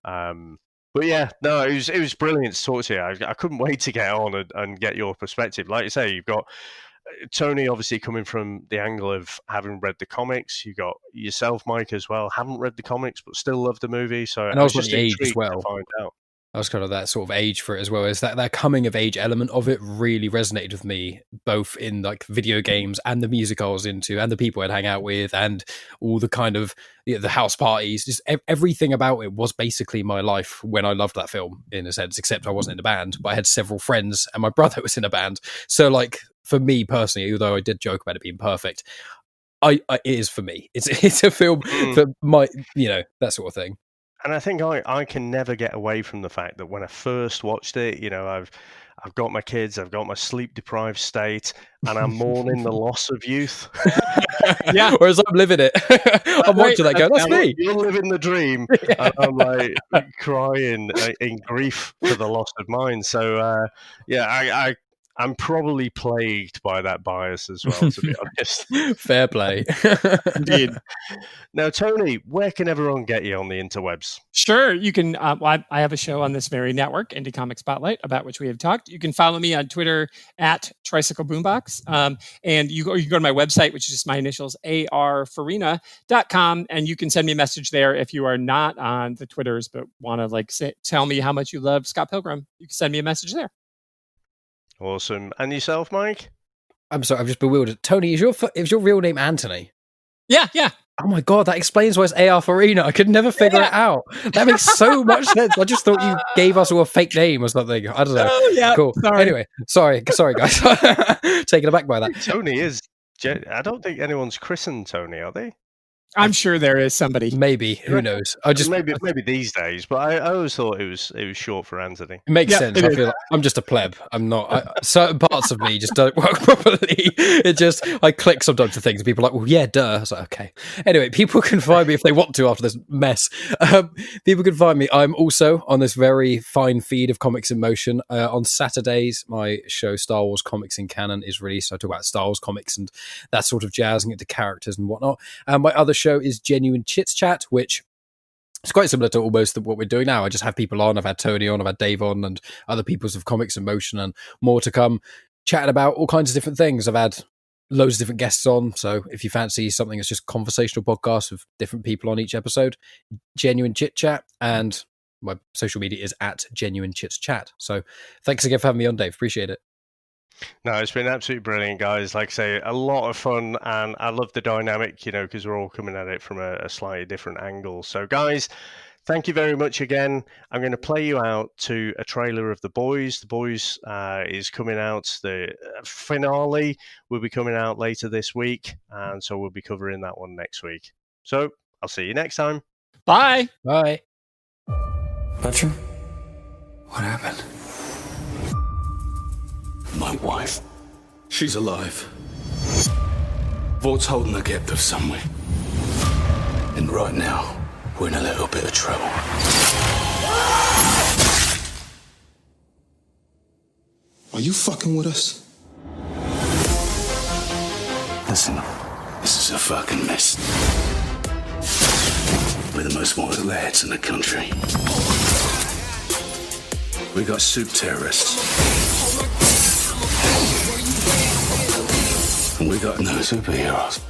But yeah, no, it was brilliant to talk to you. I couldn't wait to get on and get your perspective. Like you say, you've got Tony obviously coming from the angle of having read the comics. You got yourself, Mike, as well. Haven't read the comics, but still love the movie. So and I was just the age as intrigued well. to find out. I was kind of that sort of age for it as well. Is that coming of age element of it really resonated with me, both in like video games and the music I was into, and the people I'd hang out with, and all the kind of the house parties. Just everything about it was basically my life when I loved that film, in a sense. Except I wasn't in a band, but I had several friends, and my brother was in a band. So like for me personally, although I did joke about it being perfect, it is for me. It's a film for my that sort of thing. And I think I can never get away from the fact that when I first watched it, I've got my kids, I've got my sleep-deprived state, and I'm mourning the loss of youth. Yeah, whereas I'm living it. I'm watching that go, that's me. You're living the dream. And I'm like crying in grief for the loss of mine. So, I'm probably plagued by that bias as well, to be honest. Fair play. Indeed. Now, Tony, where can everyone get you on the interwebs? Sure. You can, I have a show on this very network, Indie Comic Spotlight, about which we have talked. You can follow me on Twitter at Tricycle Boombox. And you can go to my website, which is just my initials, arfarina.com. And you can send me a message there if you are not on the Twitters, but want to tell me how much you love Scott Pilgrim. You can send me a message there. Awesome. And yourself, Mike? I'm sorry, I'm just bewildered. Tony, is your real name Anthony? Yeah. Oh my god, that explains why it's AR Farina. I could never figure it out. That makes so much sense. I just thought you gave us all a fake name or something. I don't know. Oh, yeah. Cool. Sorry. Anyway, sorry guys. Taken aback by that. Tony is. I don't think anyone's christened Tony, are they? I'm sure there is somebody. Maybe. Who knows? Maybe these days, but I always thought it was short for Anthony. It makes sense. I feel like I'm just a pleb. I'm not. Certain parts of me just don't work properly. I click sometimes to things. And people are like, well, yeah, duh. I was like, okay. Anyway, people can find me if they want to after this mess. People can find me. I'm also on this very fine feed of Comics in Motion. On Saturdays, my show Star Wars Comics in Canon is released. I talk about Star Wars comics and that sort of jazz and get to characters and whatnot. My other show is Genuine Chits Chat, which is quite similar to almost what we're doing now. I just have people on. I've had Tony on, I've had Dave on, and other people's of Comics in Motion, and more to come, chatting about all kinds of different things. I've had loads of different guests on, so if you fancy something that's just conversational podcast with different people on each episode, Genuine Chit Chat, and my social media is at Genuine Chits Chat. So thanks again for having me on, Dave. Appreciate it. No, it's been absolutely brilliant, guys. Like I say, a lot of fun, and I love the dynamic, because we're all coming at it from a slightly different angle. So, guys, thank you very much again. I'm going to play you out to a trailer of The Boys. The Boys is coming out. The finale will be coming out later this week, and so we'll be covering that one next week. So, I'll see you next time. Bye. Bye. Bertram? What happened? My wife. She's alive. Vault's holding a captive somewhere. And right now, we're in a little bit of trouble. Are you fucking with us? Listen, this is a fucking mess. We're the most wanted lads in the country. We got soup terrorists. And we got no superheroes.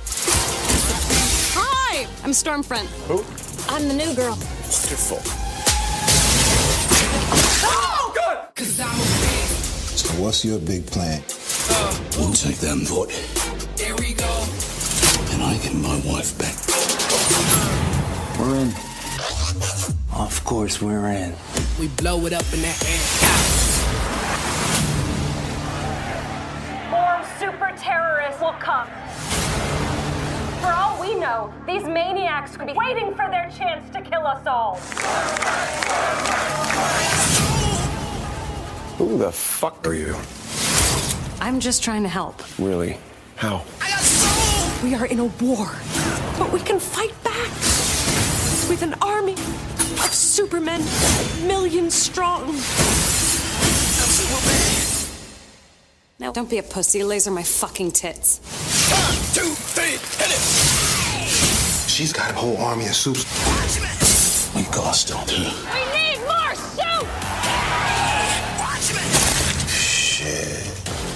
Hi! I'm Stormfront. Who? I'm the new girl. Wonderful. Oh, God! So what's your big plan? We'll take them Vought. There we go. And I get my wife back. We're in. Of course we're in. We blow it up in that air. More super terrorists will come. For all we know, these maniacs could be waiting for their chance to kill us all. Who the fuck are you? I'm just trying to help. Really? How? We are in a war, but we can fight back with an army of supermen, millions strong. Now, don't be a pussy. Laser my fucking tits. 1, 2, 3, hit it! She's got a whole army of soups. We cost them too. We need more soup! Shit.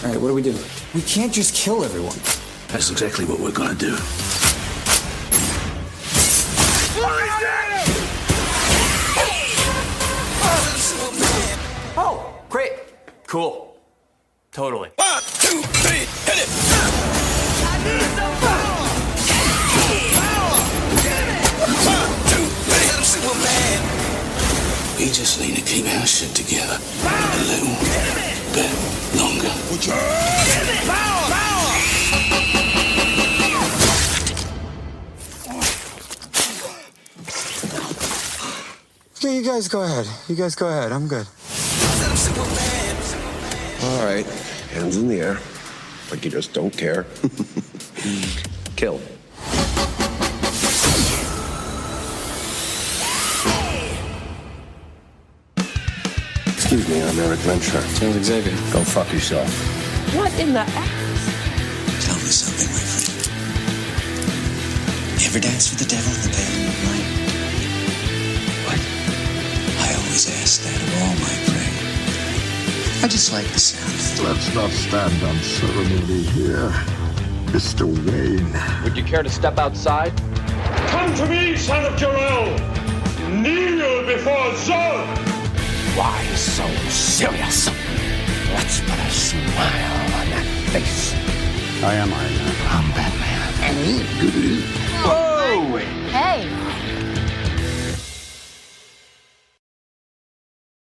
All right, what do? We can't just kill everyone. That's exactly what we're gonna do. Oh, great. Cool. Totally. 1, 2, 3, hit it! I need some power! We just need to keep our shit together a little bit longer. Yeah, you guys go ahead. I'm good. All right, hands in the air, like you just don't care. Kill. Excuse me, I'm Eric Ventura. Sounds like Xavier. Go fuck yourself. What in the Tell me something, my friend. You ever dance with the devil in the pale moonlight? What? I always ask that of all my prey. I just like the sound. Let's not stand on ceremony here, Mr. Wayne. Would you care to step outside? Come to me, son of Jor-El! Kneel before Zod! Why so serious? Let's put a smile on that face. I am Iron Man. I'm Batman. And Whoa! Hey,